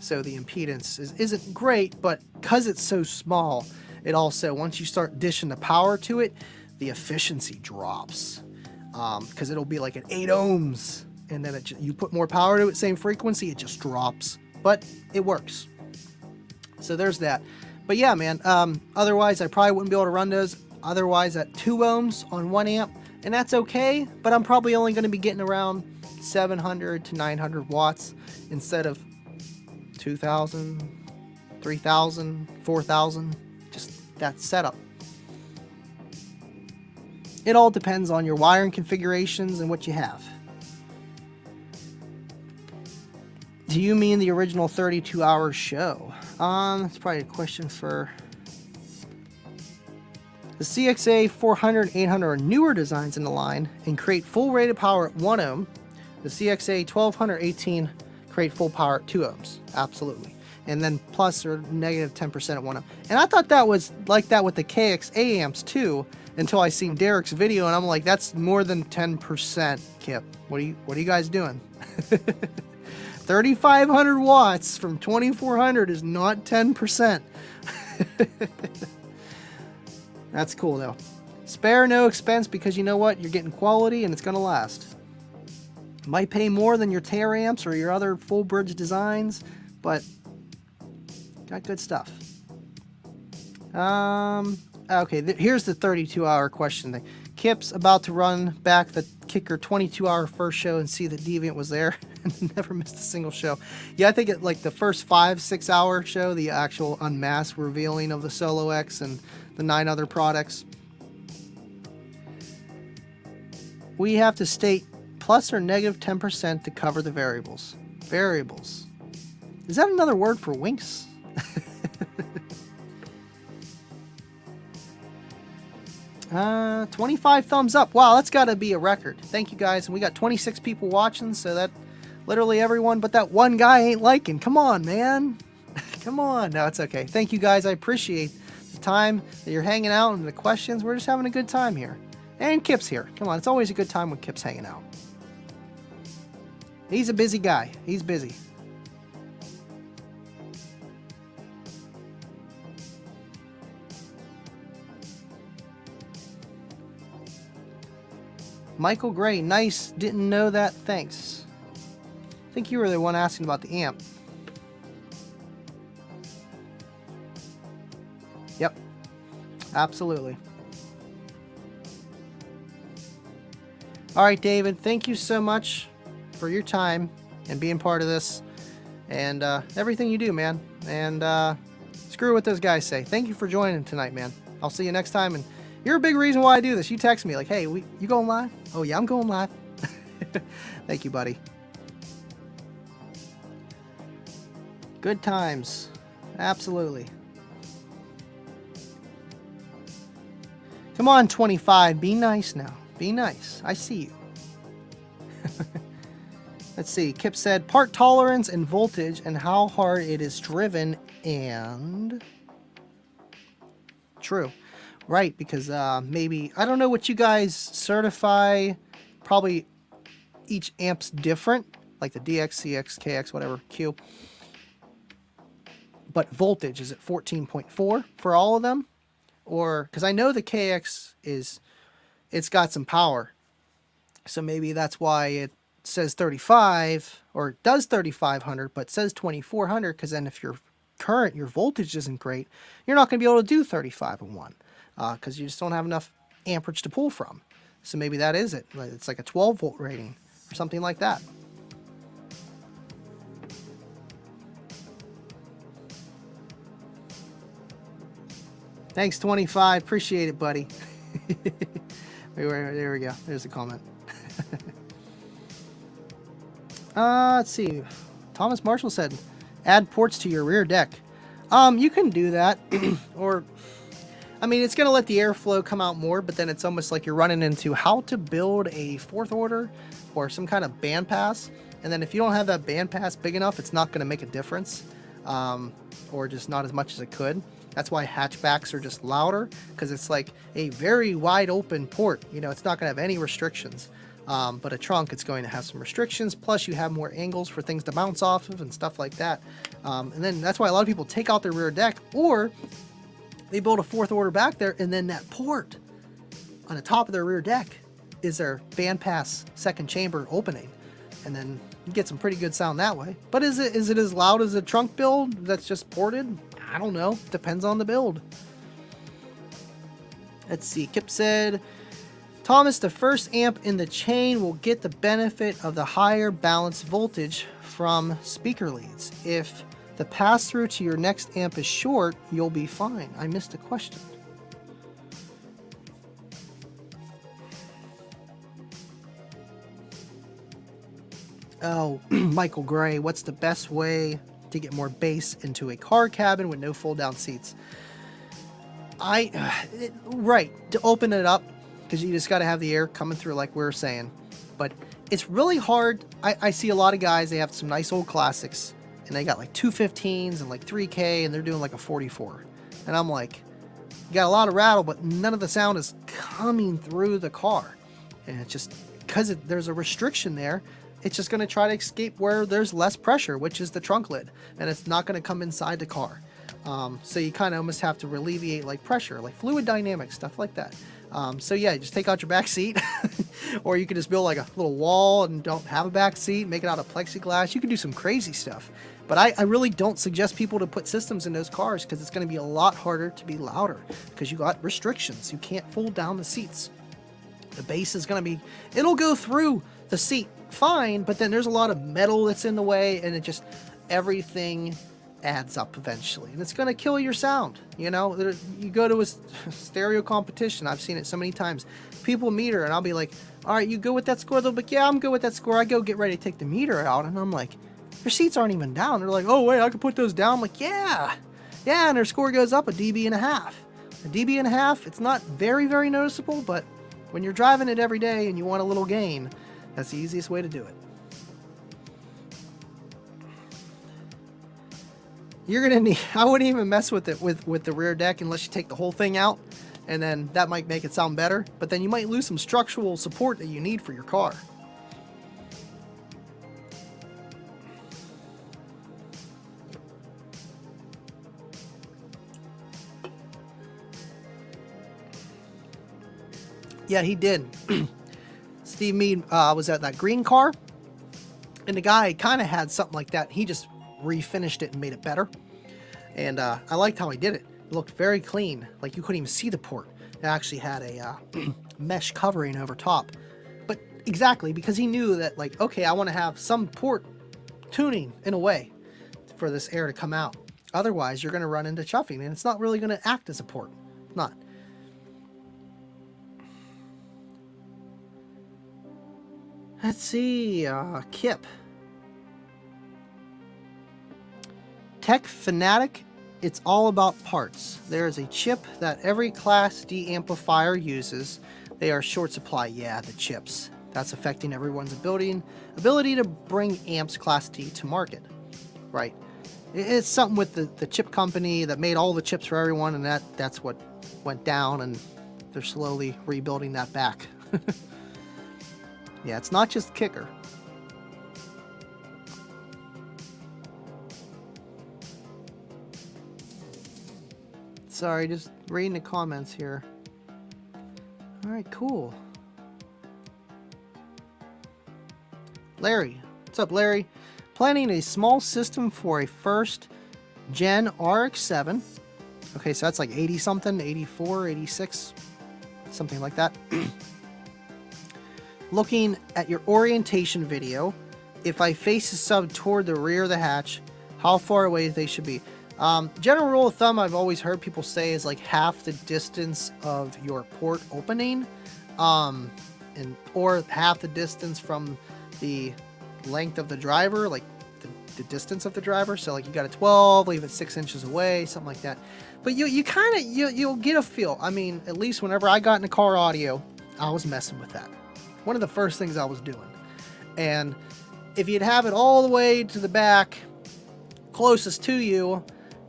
S1: So the impedance isn't great, but because it's so small, it also, once you start dishing the power to it, the efficiency drops. Because it'll be like at 8 ohms, and then you put more power to it, same frequency, it just drops. But it works. So there's that. But yeah, man, otherwise I probably wouldn't be able to run those otherwise at 2 ohms on 1 amp, and that's okay, but I'm probably only going to be getting around 700 to 900 watts instead of 2,000, 3,000, 4,000, just that setup. It all depends on your wiring configurations and what you have. Do you mean the original 32-hour show? That's probably a question for... The CXA 400 800 are newer designs in the line and create full rated power at 1 ohm. The CXA 1218 create full power at 2 ohms. Absolutely. And then plus or negative 10% at 1 ohm. And I thought that was like that with the KXA amps too, until I seen Derek's video and I'm like, that's more than 10%, Kip. What are you guys doing? 3,500 watts from 2,400 is not 10%. That's cool though. Spare no expense because you know what? You're getting quality and it's going to last. Might pay more than your Tear amps or your other full bridge designs, but got good stuff. Okay, here's the 32-hour question thing. Kip's about to run back the Kicker 22-hour first show and see that Deviant was there and never missed a single show. Yeah, I think it like the first 5-6 hour show, the actual unmasked revealing of the Solo X and the 9 other products. We have to state plus or negative 10% to cover the variables. Variables. Is that another word for winks? 25 thumbs up. Wow, that's got to be a record. Thank you guys. And we got 26 people watching, so that literally everyone but that one guy ain't liking. Come on, man. Come on. No, it's okay. Thank you guys. I appreciate the time that you're hanging out and the questions. We're just having a good time here. And Kip's here. Come on, it's always a good time when Kip's hanging out. He's a busy guy. He's busy. Michael Gray, nice. Didn't know that. Thanks. I think you were the one asking about the amp. Yep. Absolutely. All right, David. Thank you so much for your time and being part of this and everything you do, man. And screw what those guys say. Thank you for joining tonight, man. I'll see you next time. And you're a big reason why I do this. You text me like, hey, you going live? Oh, yeah, I'm going live. Thank you, buddy. Good times. Absolutely. Come on, 25. Be nice now. Be nice. I see you. Let's see. Kip said, part tolerance and voltage and how hard it is driven and... True. Right, because maybe, I don't know what you guys certify, probably each amp's different, like the DX, CX, KX, whatever, Q. But voltage, is it 14.4 for all of them? Or, because I know the KX it's got some power. So maybe that's why it says 35, or it does 3,500, but says 2,400, because then if your voltage isn't great, you're not going to be able to do 35 in one. Because you just don't have enough amperage to pull from. So maybe that is it. It's like a 12 volt rating or something like that. Thanks, 25. Appreciate it, buddy. There we go. There's a comment. Let's see. Thomas Marshall said, add ports to your rear deck. You can do that. Or... I mean, it's going to let the airflow come out more, but then it's almost like you're running into how to build a fourth order or some kind of bandpass. And then if you don't have that bandpass big enough, it's not going to make a difference, or just not as much as it could. That's why hatchbacks are just louder, because it's like a very wide open port. You know, it's not going to have any restrictions. But a trunk, it's going to have some restrictions. Plus, you have more angles for things to bounce off of and stuff like that. And then that's why a lot of people take out their rear deck, or they build a fourth order back there, and then that port on the top of their rear deck is their bandpass second chamber opening, and then you get some pretty good sound that way. But is it as loud as a trunk build that's just ported? I don't know. Depends on the build. Let's see. Kip said, Thomas, the first amp in the chain will get the benefit of the higher balanced voltage from speaker leads. If the pass-through to your next amp is short, you'll be fine. I missed a question. Oh, Michael Gray, what's the best way to get more bass into a car cabin with no fold-down seats? Right, to open it up, because you just got to have the air coming through like we were saying. But it's really hard. I see a lot of guys, they have some nice old classics, and they got like 215s and like 3K, and they're doing like a 44. And I'm like, you got a lot of rattle, but none of the sound is coming through the car. And it's just, because there's a restriction there, it's just going to try to escape where there's less pressure, which is the trunk lid. And it's not going to come inside the car. So you kind of almost have to alleviate like pressure, like fluid dynamics, stuff like that. So yeah, just take out your back seat, or you could just build like a little wall and don't have a back seat, make it out of plexiglass. You can do some crazy stuff. But I really don't suggest people to put systems in those cars, because it's going to be a lot harder to be louder, because you got restrictions. You can't fold down the seats. The bass is going to be, it'll go through the seat fine, but then there's a lot of metal that's in the way, and it just, everything adds up eventually, and it's going to kill your sound. You know, you go to a stereo competition, I've seen it so many times, people meter, and I'll be like, all right, you go with that score? They'll be like, yeah, I'm good with that score. I go get ready to take the meter out, and I'm like, your seats aren't even down. They're like, oh wait, I can put those down. I'm like, yeah, and their score goes up a dB and a half. A dB and a half, it's not very, very noticeable, but when you're driving it every day and you want a little gain, that's the easiest way to do it. You're gonna need, I wouldn't even mess with it with the rear deck unless you take the whole thing out, and then that might make it sound better, but then you might lose some structural support that you need for your car. Yeah, he did. Steve Mead was at that green car, and the guy kind of had something like that. He just refinished it and made it better. And I liked how he did it. It looked very clean. Like you couldn't even see the port. It actually had a mesh covering over top. But exactly, because he knew that, like, okay, I want to have some port tuning in a way for this air to come out. Otherwise, you're going to run into chuffing, and it's not really going to act as a port. Not. Let's see, Kip. Tech Fanatic, it's all about parts. There is a chip that every Class D amplifier uses. They are short supply. Yeah, the chips. That's affecting everyone's ability to bring amps Class D to market. Right. It's something with the chip company that made all the chips for everyone, and that's what went down, and they're slowly rebuilding that back. Yeah, it's not just kicker. Sorry, just reading the comments here. Alright, cool. Larry. What's up, Larry? Planning a small system for a first gen RX-7. Okay, so that's like 80 something, 84, 86, something like that. Looking at your orientation video, if I face the sub toward the rear of the hatch, how far away they should be. General rule of thumb I've always heard people say is like half the distance of your port opening, or half the distance from the length of the driver, like the distance of the driver. So like you got a 12, leave it 6 inches away, something like that. But you'll get a feel. I mean, at least whenever I got in the car audio, I was messing with that. One of the first things I was doing. And if you'd have it all the way to the back, closest to you,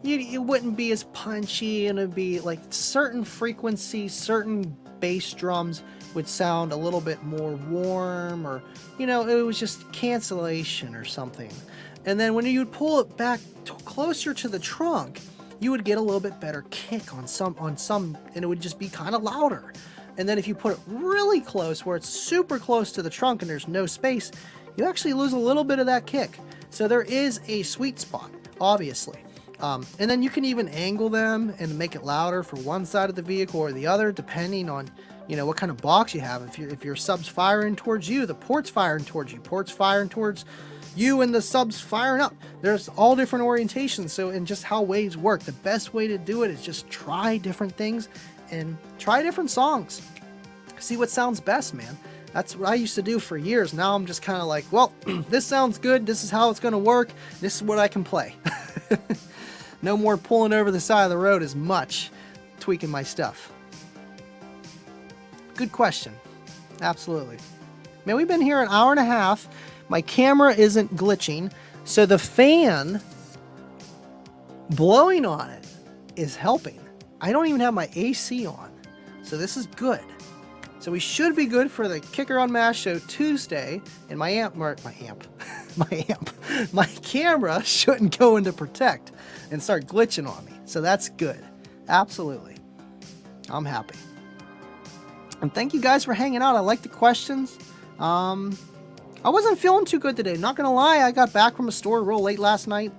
S1: it wouldn't be as punchy, and it'd be like certain frequencies, certain bass drums would sound a little bit more warm, or, you know, it was just cancellation or something. And then when you'd pull it back closer to the trunk, you would get a little bit better kick on some, and it would just be kind of louder. And then if you put it really close, where it's super close to the trunk and there's no space, you actually lose a little bit of that kick. So there is a sweet spot, obviously. And then you can even angle them and make it louder for one side of the vehicle or the other, depending on, you know, what kind of box you have. If your sub's firing towards you, the port's firing towards you, port's firing towards you, and the sub's firing up. There's all different orientations. So, and just how waves work, the best way to do it is just try different things and try different songs. See what sounds best, man. That's what I used to do for years. Now I'm just kind of like, well, this sounds good. This is how it's going to work. This is what I can play. No more pulling over the side of the road as much, tweaking my stuff. Good question. Absolutely. Man, we've been here an hour and a half. My camera isn't glitching, so the fan blowing on it is helping. I don't even have my AC on, so this is good. So we should be good for the Kicker on Mash show Tuesday, and my camera shouldn't go into protect and start glitching on me. So that's good. Absolutely. I'm happy. And thank you guys for hanging out. I like the questions. I wasn't feeling too good today. Not gonna lie, I got back from a store real late last night.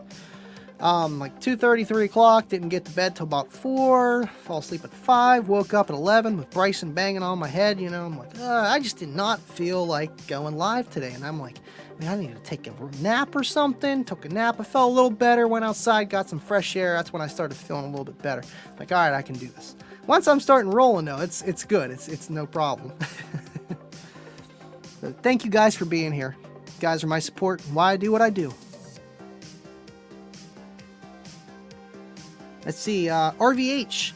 S1: Like 2:30, 3 o'clock. Didn't get to bed till about 4. Fall asleep at 5. Woke up at 11 with Bryson banging on my head. You know, I'm like, I just did not feel like going live today. And I'm like, man, I need to take a nap or something. Took a nap. I felt a little better. Went outside, got some fresh air. That's when I started feeling a little bit better. Like, all right, I can do this. Once I'm starting rolling, though, it's good. It's no problem. So thank you guys for being here. You guys are my support and why I do what I do. Let's see, RVH,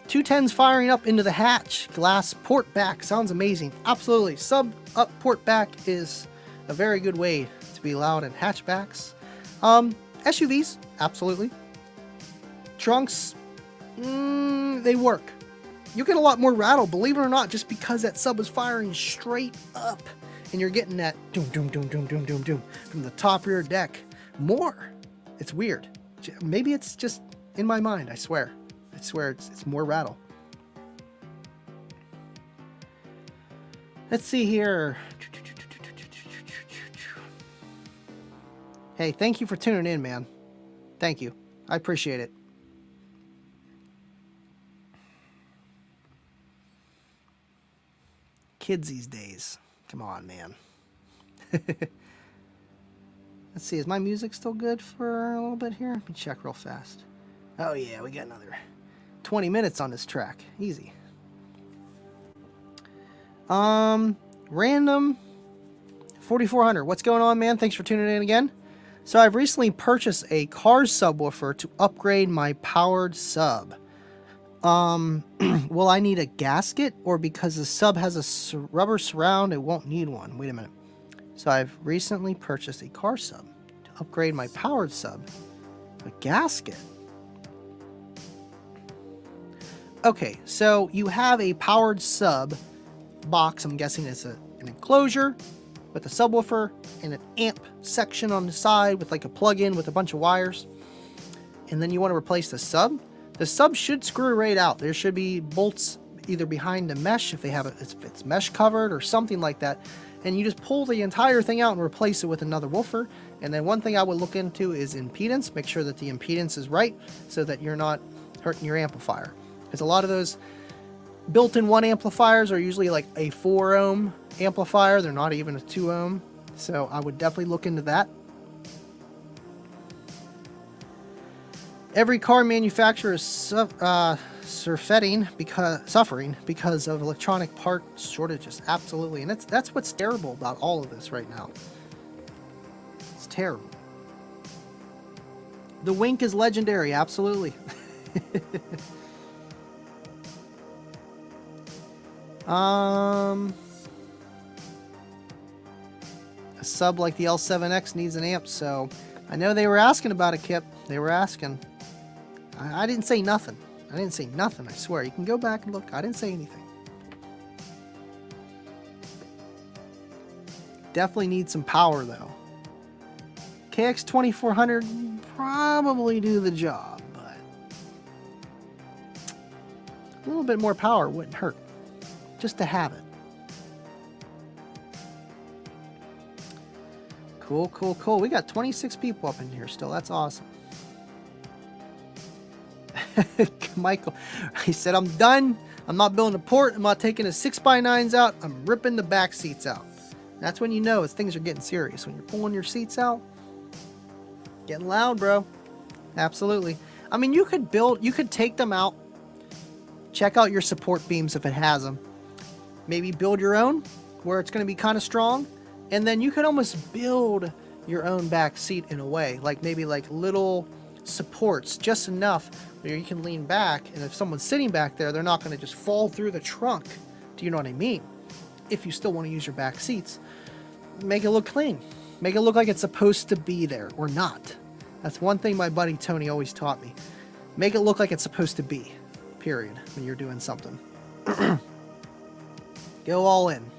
S1: 210s firing up into the hatch, glass port back, sounds amazing. Absolutely, sub up port back is a very good way to be loud in hatchbacks. SUVs, absolutely. Trunks, they work. You get a lot more rattle, believe it or not, just because that sub is firing straight up and you're getting that doom, doom, doom, doom, doom, doom, doom from the top rear deck. More. It's weird. Maybe it's just in my mind, I swear. I swear it's more rattle. Let's see here. Hey, thank you for tuning in, man. Thank you. I appreciate it. Kids these days. Come on, man. Let's see, is my music still good for a little bit here? Let me check real fast. Oh yeah, we got another 20 minutes on this track. Easy. Random 4400. What's going on, man? Thanks for tuning in again. So I've recently purchased a car subwoofer to upgrade my powered sub. Will I need a gasket, or because the sub has a rubber surround, it won't need one? Wait a minute. So I've recently purchased a car sub to upgrade my powered sub. A gasket? Okay, so you have a powered sub box. I'm guessing it's an enclosure with a subwoofer and an amp section on the side with like a plug-in with a bunch of wires. And then you want to replace the sub. The sub should screw right out. There should be bolts either behind the mesh if they have if it's mesh covered or something like that. And you just pull the entire thing out and replace it with another woofer. And then one thing I would look into is impedance. Make sure that the impedance is right so that you're not hurting your amplifier. Because a lot of those built-in 1 amplifiers are usually like a 4 ohm amplifier. They're not even a 2 ohm. So I would definitely look into that. Every car manufacturer is suffering because of electronic part shortages. Absolutely. And that's what's terrible about all of this right now. It's terrible. The wink is legendary. Absolutely. A sub like the L7X needs an amp, so I know they were asking about it, Kip. They were asking. I didn't say nothing. I didn't say nothing, I swear. You can go back and look. I didn't say anything. Definitely need some power, though. KX2400 probably do the job, but a little bit more power wouldn't hurt. Just to have it. Cool, cool, cool. We got 26 people up in here still. That's awesome. Michael, he said, I'm done. I'm not building a port. I'm not taking the 6x9s out. I'm ripping the back seats out. That's when you know things are getting serious. When you're pulling your seats out, getting loud, bro. Absolutely. I mean, you could take them out. Check out your support beams if it has them. Maybe build your own, where it's going to be kind of strong, and then you could almost build your own back seat in a way, like maybe like little supports, just enough where you can lean back, and if someone's sitting back there, they're not going to just fall through the trunk. Do you know what I mean? If you still want to use your back seats, make it look clean. Make it look like it's supposed to be there or not. That's one thing my buddy Tony always taught me. Make it look like it's supposed to be, period, when you're doing something. Go all in.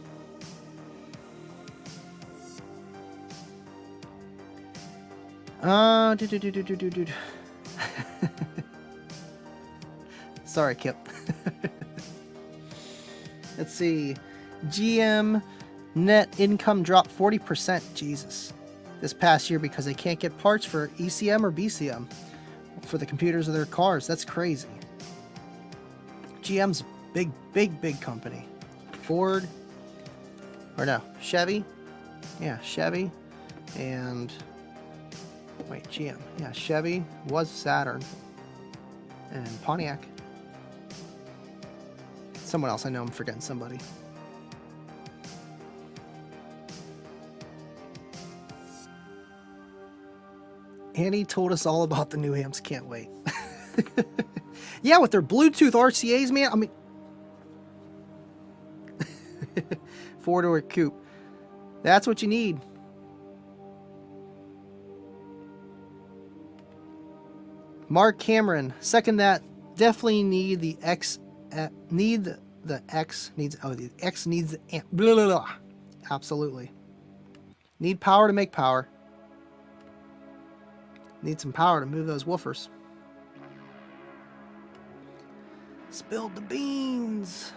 S1: Sorry, Kip. Let's see. GM net income dropped 40%. Jesus. This past year because they can't get parts for ECM or BCM for the computers of their cars. That's crazy. GM's a big company. Ford. Or no, Chevy. Yeah, Chevy. And wait, GM. Yeah, Chevy was Saturn. And Pontiac. Someone else. I know I'm forgetting somebody. Andy told us all about the new amps. Can't wait. Yeah, with their Bluetooth RCAs, man. I mean, 4-door coupe. That's what you need. Mark Cameron, second that. Definitely need the X. The X needs the amp. Blah, blah, blah. Absolutely. Need power to make power. Need some power to move those woofers. Spilled the beans.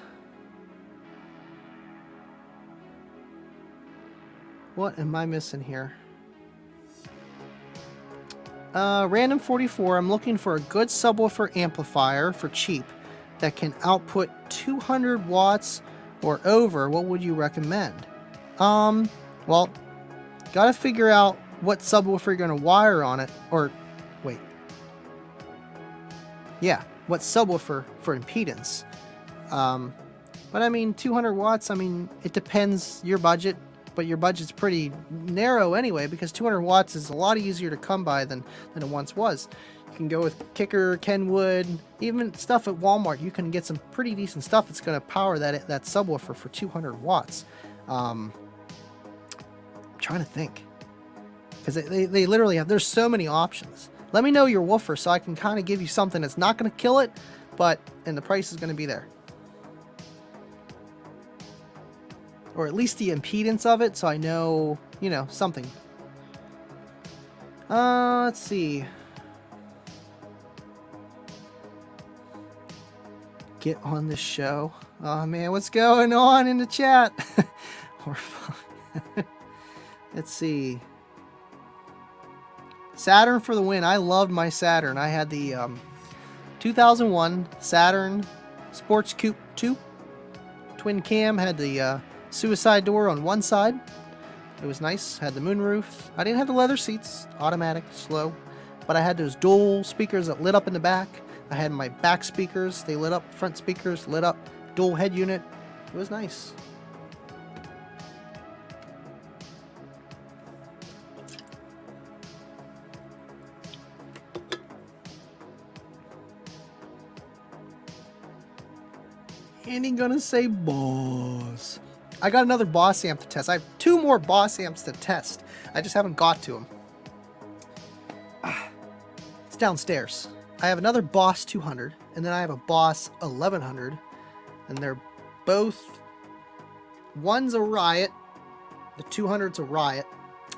S1: What am I missing here? Random 44. I'm looking for a good subwoofer amplifier for cheap that can output 200 watts or over. What would you recommend? Well, gotta figure out what subwoofer you're going to wire on it, or wait. Yeah, what subwoofer for impedance. But I mean, 200 watts, I mean, it depends your budget, but your budget's pretty narrow anyway, because 200 watts is a lot easier to come by than it once was. You can go with Kicker, Kenwood, even stuff at Walmart. You can get some pretty decent stuff that's going to power that subwoofer for 200 watts. I'm trying to think. Because they literally have, there's so many options. Let me know your woofer so I can kind of give you something that's not going to kill it, and the price is going to be there. Or at least the impedance of it, so I know, something. Let's see. Get on the show. Oh man, what's going on in the chat? Let's see. Saturn for the win. I loved my Saturn. I had the 2001 Saturn Sports Coupe 2. Twin cam. Had the suicide door on one side. It was nice. Had the moonroof. I didn't have the leather seats. Automatic. Slow. But I had those dual speakers that lit up in the back. I had my back speakers. They lit up. Front speakers lit up. Dual head unit. It was nice. Ain't gonna say Boss. I got another Boss amp to test. I have 2 more Boss amps to test. I just haven't got to them. It's downstairs. I have another Boss 200, and then I have a Boss 1100, and they're both. One's a Riot, the 200's a Riot,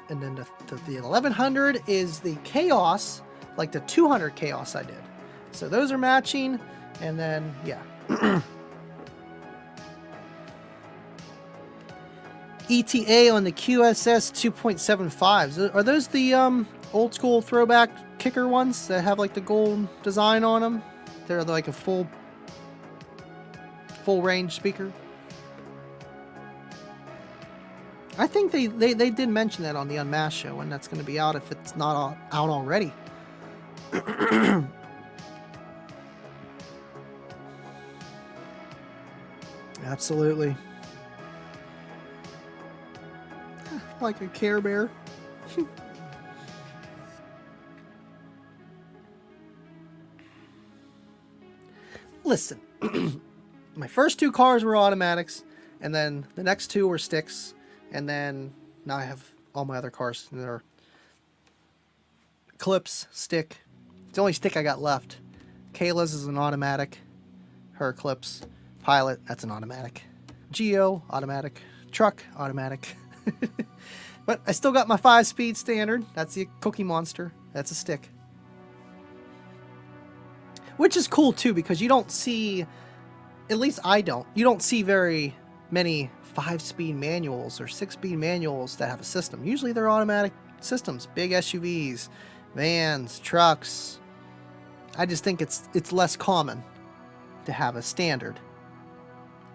S1: and then the 1100 is the Chaos, like the 200 Chaos I did. So those are matching, and then yeah. ETA on the QSS 2.75s. Are those the old school throwback kicker ones that have like the gold design on them? They're like a full range speaker. I think they did mention that on the Unmasked show, when that's going to be out if it's not out already. Absolutely. Like a Care Bear. Listen, my first 2 cars were automatics, and then the next 2 were sticks, and then now I have all my other cars that are clips, stick. It's the only stick I got left. Kayla's is an automatic. Her clips. Pilot, that's an automatic. Geo, automatic. Truck, automatic. But I still got my 5-speed standard. That's the Cookie Monster. That's a stick. Which is cool too, because you don't see, at least I don't, you don't see very many 5-speed manuals or 6-speed manuals that have a system. Usually they're automatic systems. Big SUVs, vans, trucks. I just think it's less common to have a standard.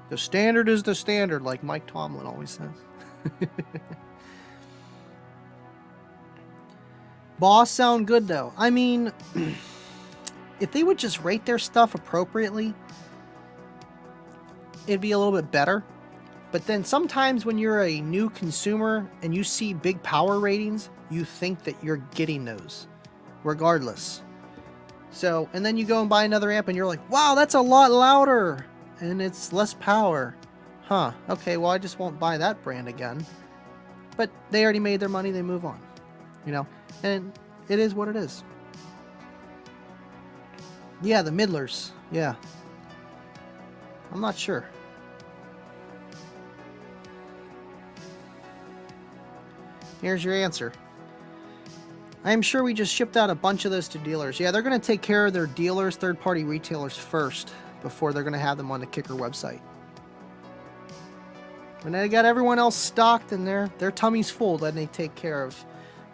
S1: The standard is the standard, like Mike Tomlin always says. Boss sound good though. I mean, if they would just rate their stuff appropriately, it'd be a little bit better. But then sometimes when you're a new consumer and you see big power ratings, you think that you're getting those regardless. So, and then you go and buy another amp and you're like, wow, that's a lot louder and it's less power. Huh, okay, well, I just won't buy that brand again. But they already made their money, they move on. You know, and it is what it is. Yeah, the Midlers. Yeah. I'm not sure. Here's your answer. I am sure we just shipped out a bunch of those to dealers. Yeah, they're going to take care of their dealers, third-party retailers first before they're going to have them on the Kicker website. When they got everyone else stocked and their tummy's full, then they take care of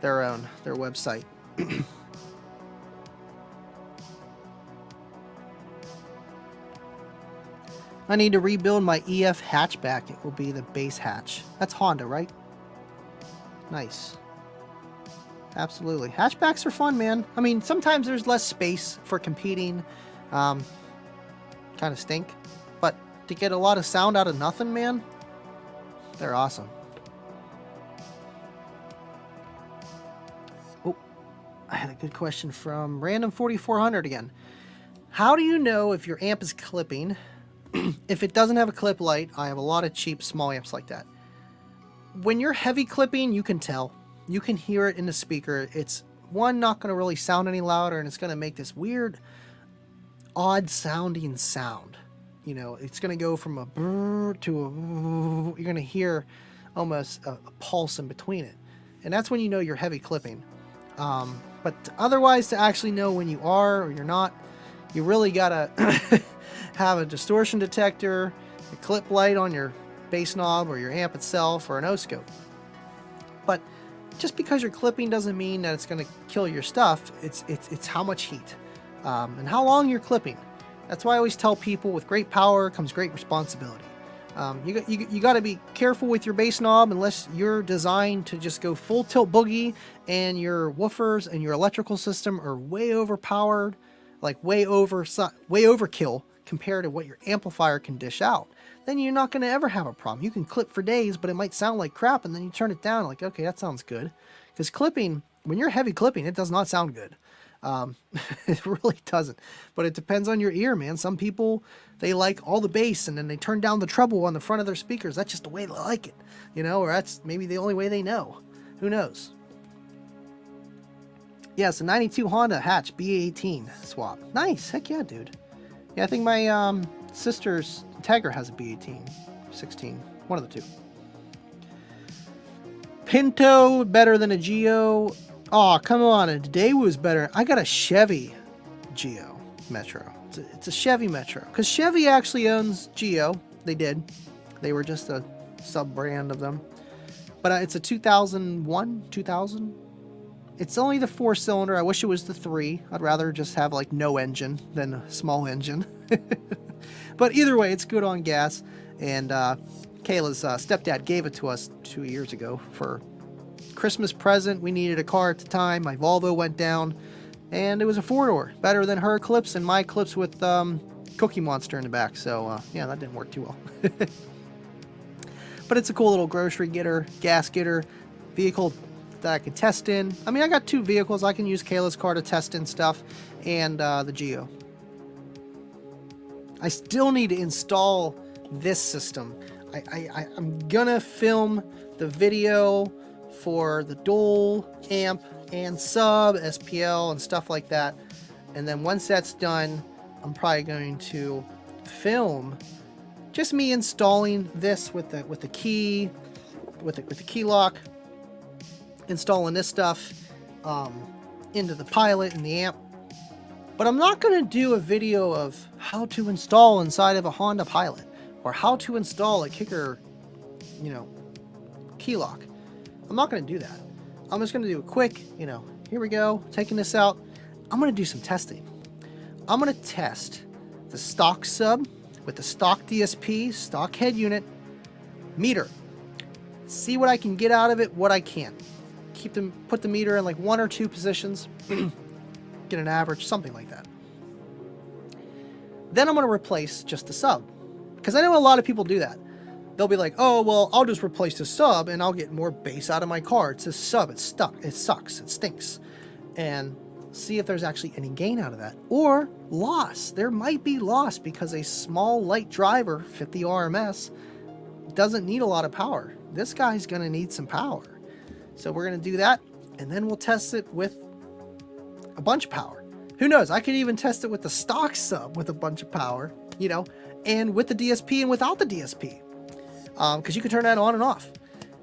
S1: their website. I need to rebuild my EF hatchback. It will be the base hatch. That's Honda, right? Nice. Absolutely. Hatchbacks are fun, man. I mean, sometimes there's less space for competing. Kind of stink. But to get a lot of sound out of nothing, man, they're awesome. Oh, I had a good question from Random 4400 again. How do you know if your amp is clipping? If it doesn't have a clip light, I have a lot of cheap small amps like that. When you're heavy clipping, you can tell. You can hear it in the speaker. It's, one, not going to really sound any louder, and it's going to make this weird, odd sounding sound. You know, it's going to go from a brrr to a brrr. You're going to hear almost a pulse in between it. And that's when you know you're heavy clipping. But otherwise, to actually know when you are or you're not, you really got to have a distortion detector, a clip light on your bass knob or your amp itself, or an O-scope. But just because you're clipping doesn't mean that it's going to kill your stuff. It's how much heat and how long you're clipping. That's why I always tell people, with great power comes great responsibility. You got to be careful with your bass knob unless you're designed to just go full tilt boogie and your woofers and your electrical system are way overpowered, like way overkill compared to what your amplifier can dish out. Then you're not going to ever have a problem. You can clip for days, but it might sound like crap, and then you turn it down like, okay, that sounds good. Because clipping, when you're heavy clipping, it does not sound good. It really doesn't. But it depends on your ear, man. Some people, they like all the bass, and then they turn down the treble on the front of their speakers. That's just the way they like it, you know, or that's maybe the only way they know. Who knows? Yeah, it's a 92 Honda hatch B18 swap. Nice. Heck yeah, dude. Yeah, I think my sister's Integra has a B18, 16, one of the two. Pinto better than a Geo. Oh, come on, a Daewoo's better. I got a Chevy Geo Metro. It's a Chevy Metro, because Chevy actually owns Geo. They did. They were just a sub-brand of them. But it's a 2001, 2000. It's only the 4-cylinder. I wish it was the 3. I'd rather just have like no engine than a small engine. But either way, it's good on gas. And Kayla's stepdad gave it to us 2 years ago for Christmas present. We needed a car at the time. My Volvo went down, and it was a 4-door. Better than her Eclipse and my Eclipse with Cookie Monster in the back. So yeah, that didn't work too well. But it's a cool little grocery getter, gas getter. vehicle that I can test in. I mean, I got 2 vehicles. I can use Kayla's car to test in stuff, and the Geo. I still need to install this system. I'm gonna film the video for the dual amp and sub SPL and stuff like that, and then once that's done, I'm probably going to film just me installing this with the key, with the key lock, installing this stuff into the Pilot and the amp. But I'm not going to do a video of how to install inside of a Honda Pilot or how to install a kicker, key lock. I'm not going to do that. I'm just going to do a quick, here we go, taking this out. I'm going to do some testing. I'm going to test the stock sub with the stock DSP, stock head unit, meter. See what I can get out of it, what I can't. Put the meter in like 1 or 2 positions. Get an average, something like that. Then I'm going to replace just the sub. Because I know a lot of people do that. They'll be like, oh, well, I'll just replace the sub and I'll get more bass out of my car. It's a sub, it's stuck, it sucks, it stinks. And see if there's actually any gain out of that. Or loss. There might be loss because a small light driver, 50 RMS, doesn't need a lot of power. This guy's going to need some power. So we're going to do that, and then we'll test it with a bunch of power. Who knows? I could even test it with the stock sub with a bunch of power, and with the DSP and without the DSP. Because you can turn that on and off.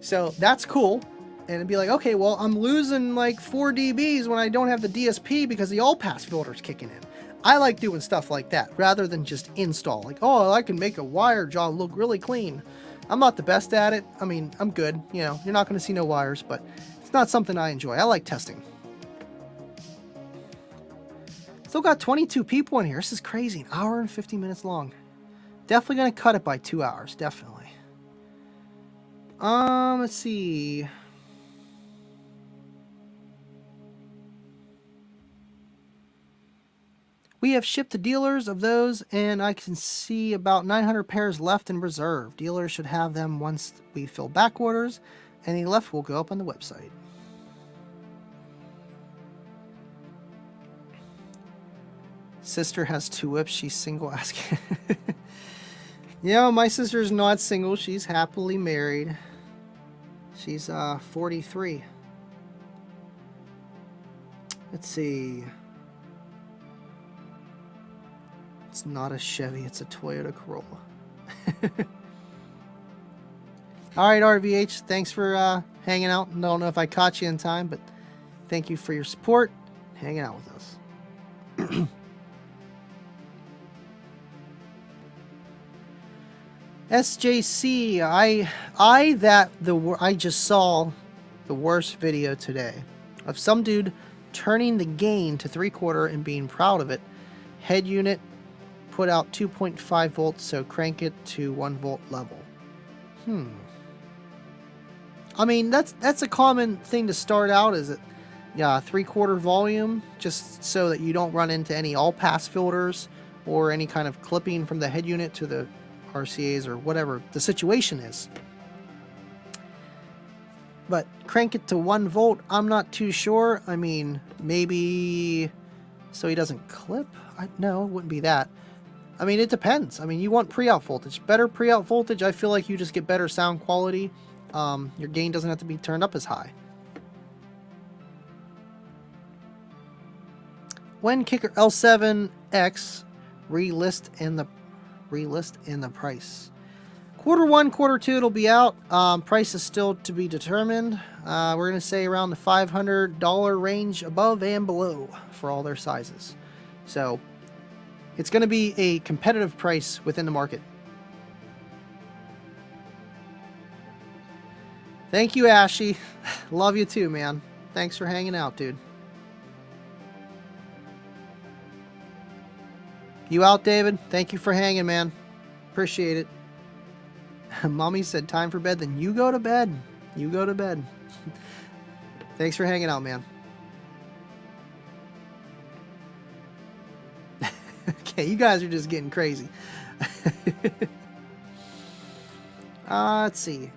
S1: So that's cool. And it'd be like, okay, well, I'm losing like 4 dBs when I don't have the DSP because the all-pass filter's kicking in. I like doing stuff like that rather than just install. Like, oh, I can make a wire jaw look really clean. I'm not the best at it. I mean, I'm good. You're not going to see no wires, but it's not something I enjoy. I like testing. Still got 22 people in here. This is crazy. 1 hour and 50 minutes long. Definitely going to cut it by 2 hours. Definitely. Let's see. We have shipped to dealers of those, and I can see about 900 pairs left in reserve. Dealers should have them once we fill back orders. Any left will go up on the website. Sister has 2 whips. She's single. Asking. Yeah, my sister's not single. She's happily married. She's 43. Let's see. It's not a Chevy, it's a Toyota Corolla. Alright, RVH, thanks for hanging out. Don't know if I caught you in time, but thank you for your support, hanging out with us. SJC, I just saw the worst video today of some dude turning the gain to 3/4 and being proud of it. Head unit put out 2.5 volts, so crank it to 1 volt level. I mean, that's a common thing to start out, is it? Yeah, 3/4 volume, just so that you don't run into any all-pass filters or any kind of clipping from the head unit to the RCAs or whatever the situation is. But crank it to 1 volt, I'm not too sure. I mean, maybe so he doesn't clip? No, it wouldn't be that. I mean, it depends. I mean, you want pre-out voltage. Better pre-out voltage, I feel like you just get better sound quality. Your gain doesn't have to be turned up as high. When Kicker L7X relist in the price. Q1, Q2, it'll be out. Price is still to be determined. We're going to say around the $500 range above and below for all their sizes. So it's going to be a competitive price within the market. Thank you, Ashy. Love you too, man. Thanks for hanging out, dude. You out, David? Thank you for hanging, man. Appreciate it. Mommy said time for bed, then you go to bed. You go to bed. Thanks for hanging out, man. Okay, you guys are just getting crazy. Let's see.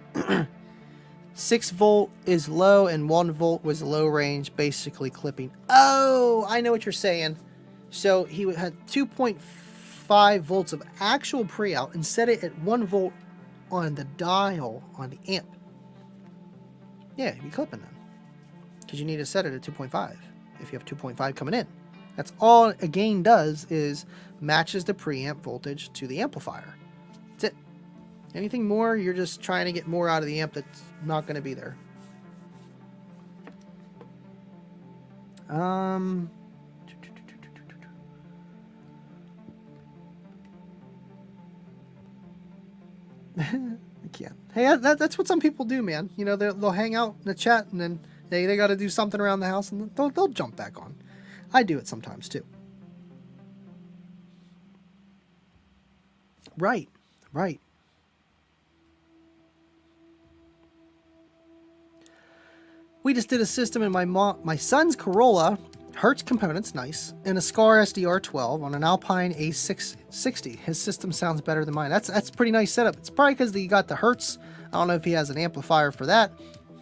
S1: 6 volt is low and 1 volt was low range, basically clipping. Oh, I know what you're saying. So he had 2.5 volts of actual pre-out and set it at 1 volt on the dial on the amp. Yeah, you'd be clipping then. Because you need to set it at 2.5 if you have 2.5 coming in. That's all a gain does, is matches the preamp voltage to the amplifier. That's it. Anything more, you're just trying to get more out of the amp that's not going to be there. I can't. Hey, that's what some people do, man. You know, they'll hang out in the chat and then they got to do something around the house and they'll jump back on. I do it sometimes too. Right. We just did a system in my son's Corolla, Hertz components, nice, and a Scar SDR12 on an Alpine A660. His system sounds better than mine. That's pretty nice setup. It's probably because he got the Hertz. I don't know if he has an amplifier for that,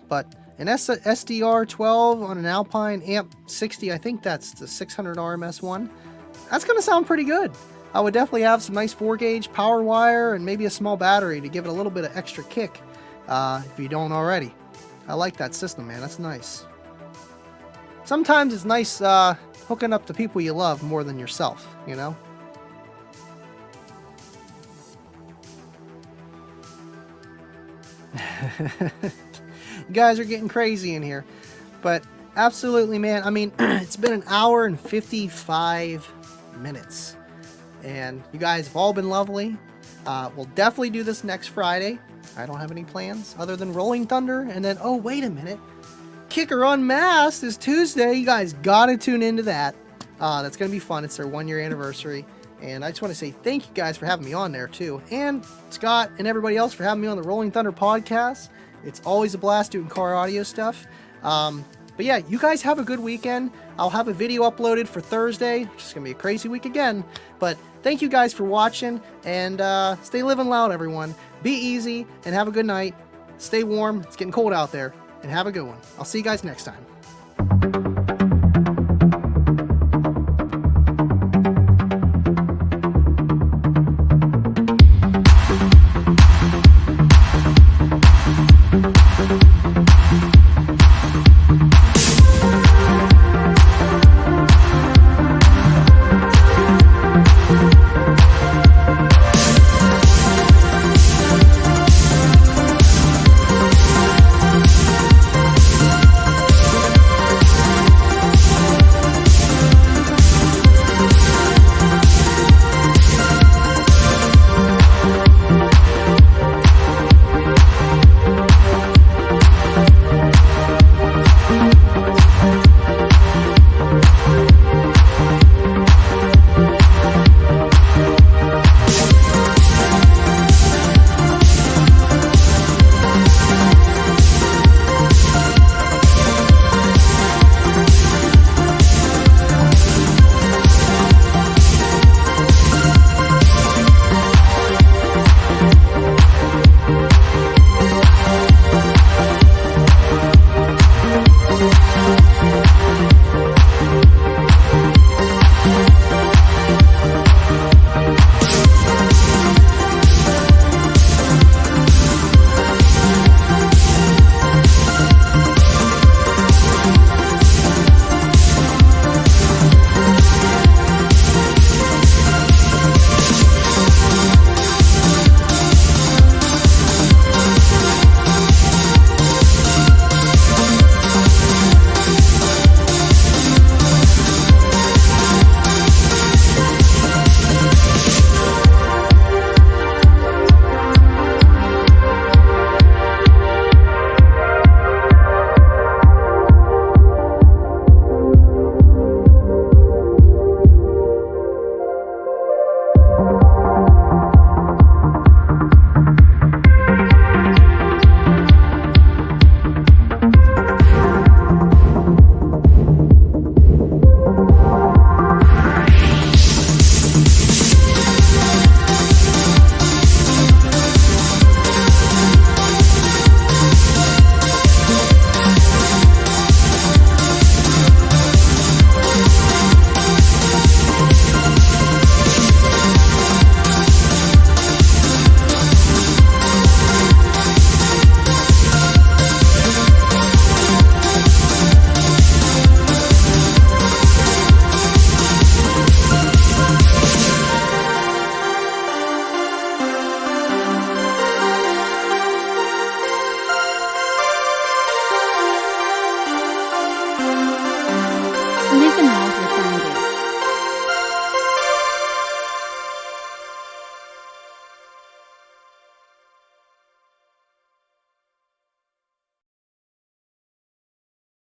S1: but an SDR12 on an Alpine Amp 60, I think that's the 600 RMS one. That's going to sound pretty good. I would definitely have some nice 4-gauge power wire and maybe a small battery to give it a little bit of extra kick, if you don't already. I like that system, man. That's nice. Sometimes it's nice hooking up the people you love more than yourself, you know? You guys are getting crazy in here. But absolutely, man. I mean, it's been an hour and 55 minutes. And you guys have all been lovely. We'll definitely do this next Friday. I don't have any plans other than Rolling Thunder. And then, oh, wait a minute. Kicker Unmasked is Tuesday. You guys got to tune into that. That's going to be fun. It's their 1-year anniversary. And I just want to say thank you guys for having me on there, too. And Scott and everybody else for having me on the Rolling Thunder podcast. It's always a blast doing car audio stuff. But yeah, you guys have a good weekend. I'll have a video uploaded for Thursday, which is going to be a crazy week again. But thank you guys for watching. And stay living loud, everyone. Be easy and have a good night. Stay warm. It's getting cold out there. And have a good one. I'll see you guys next time.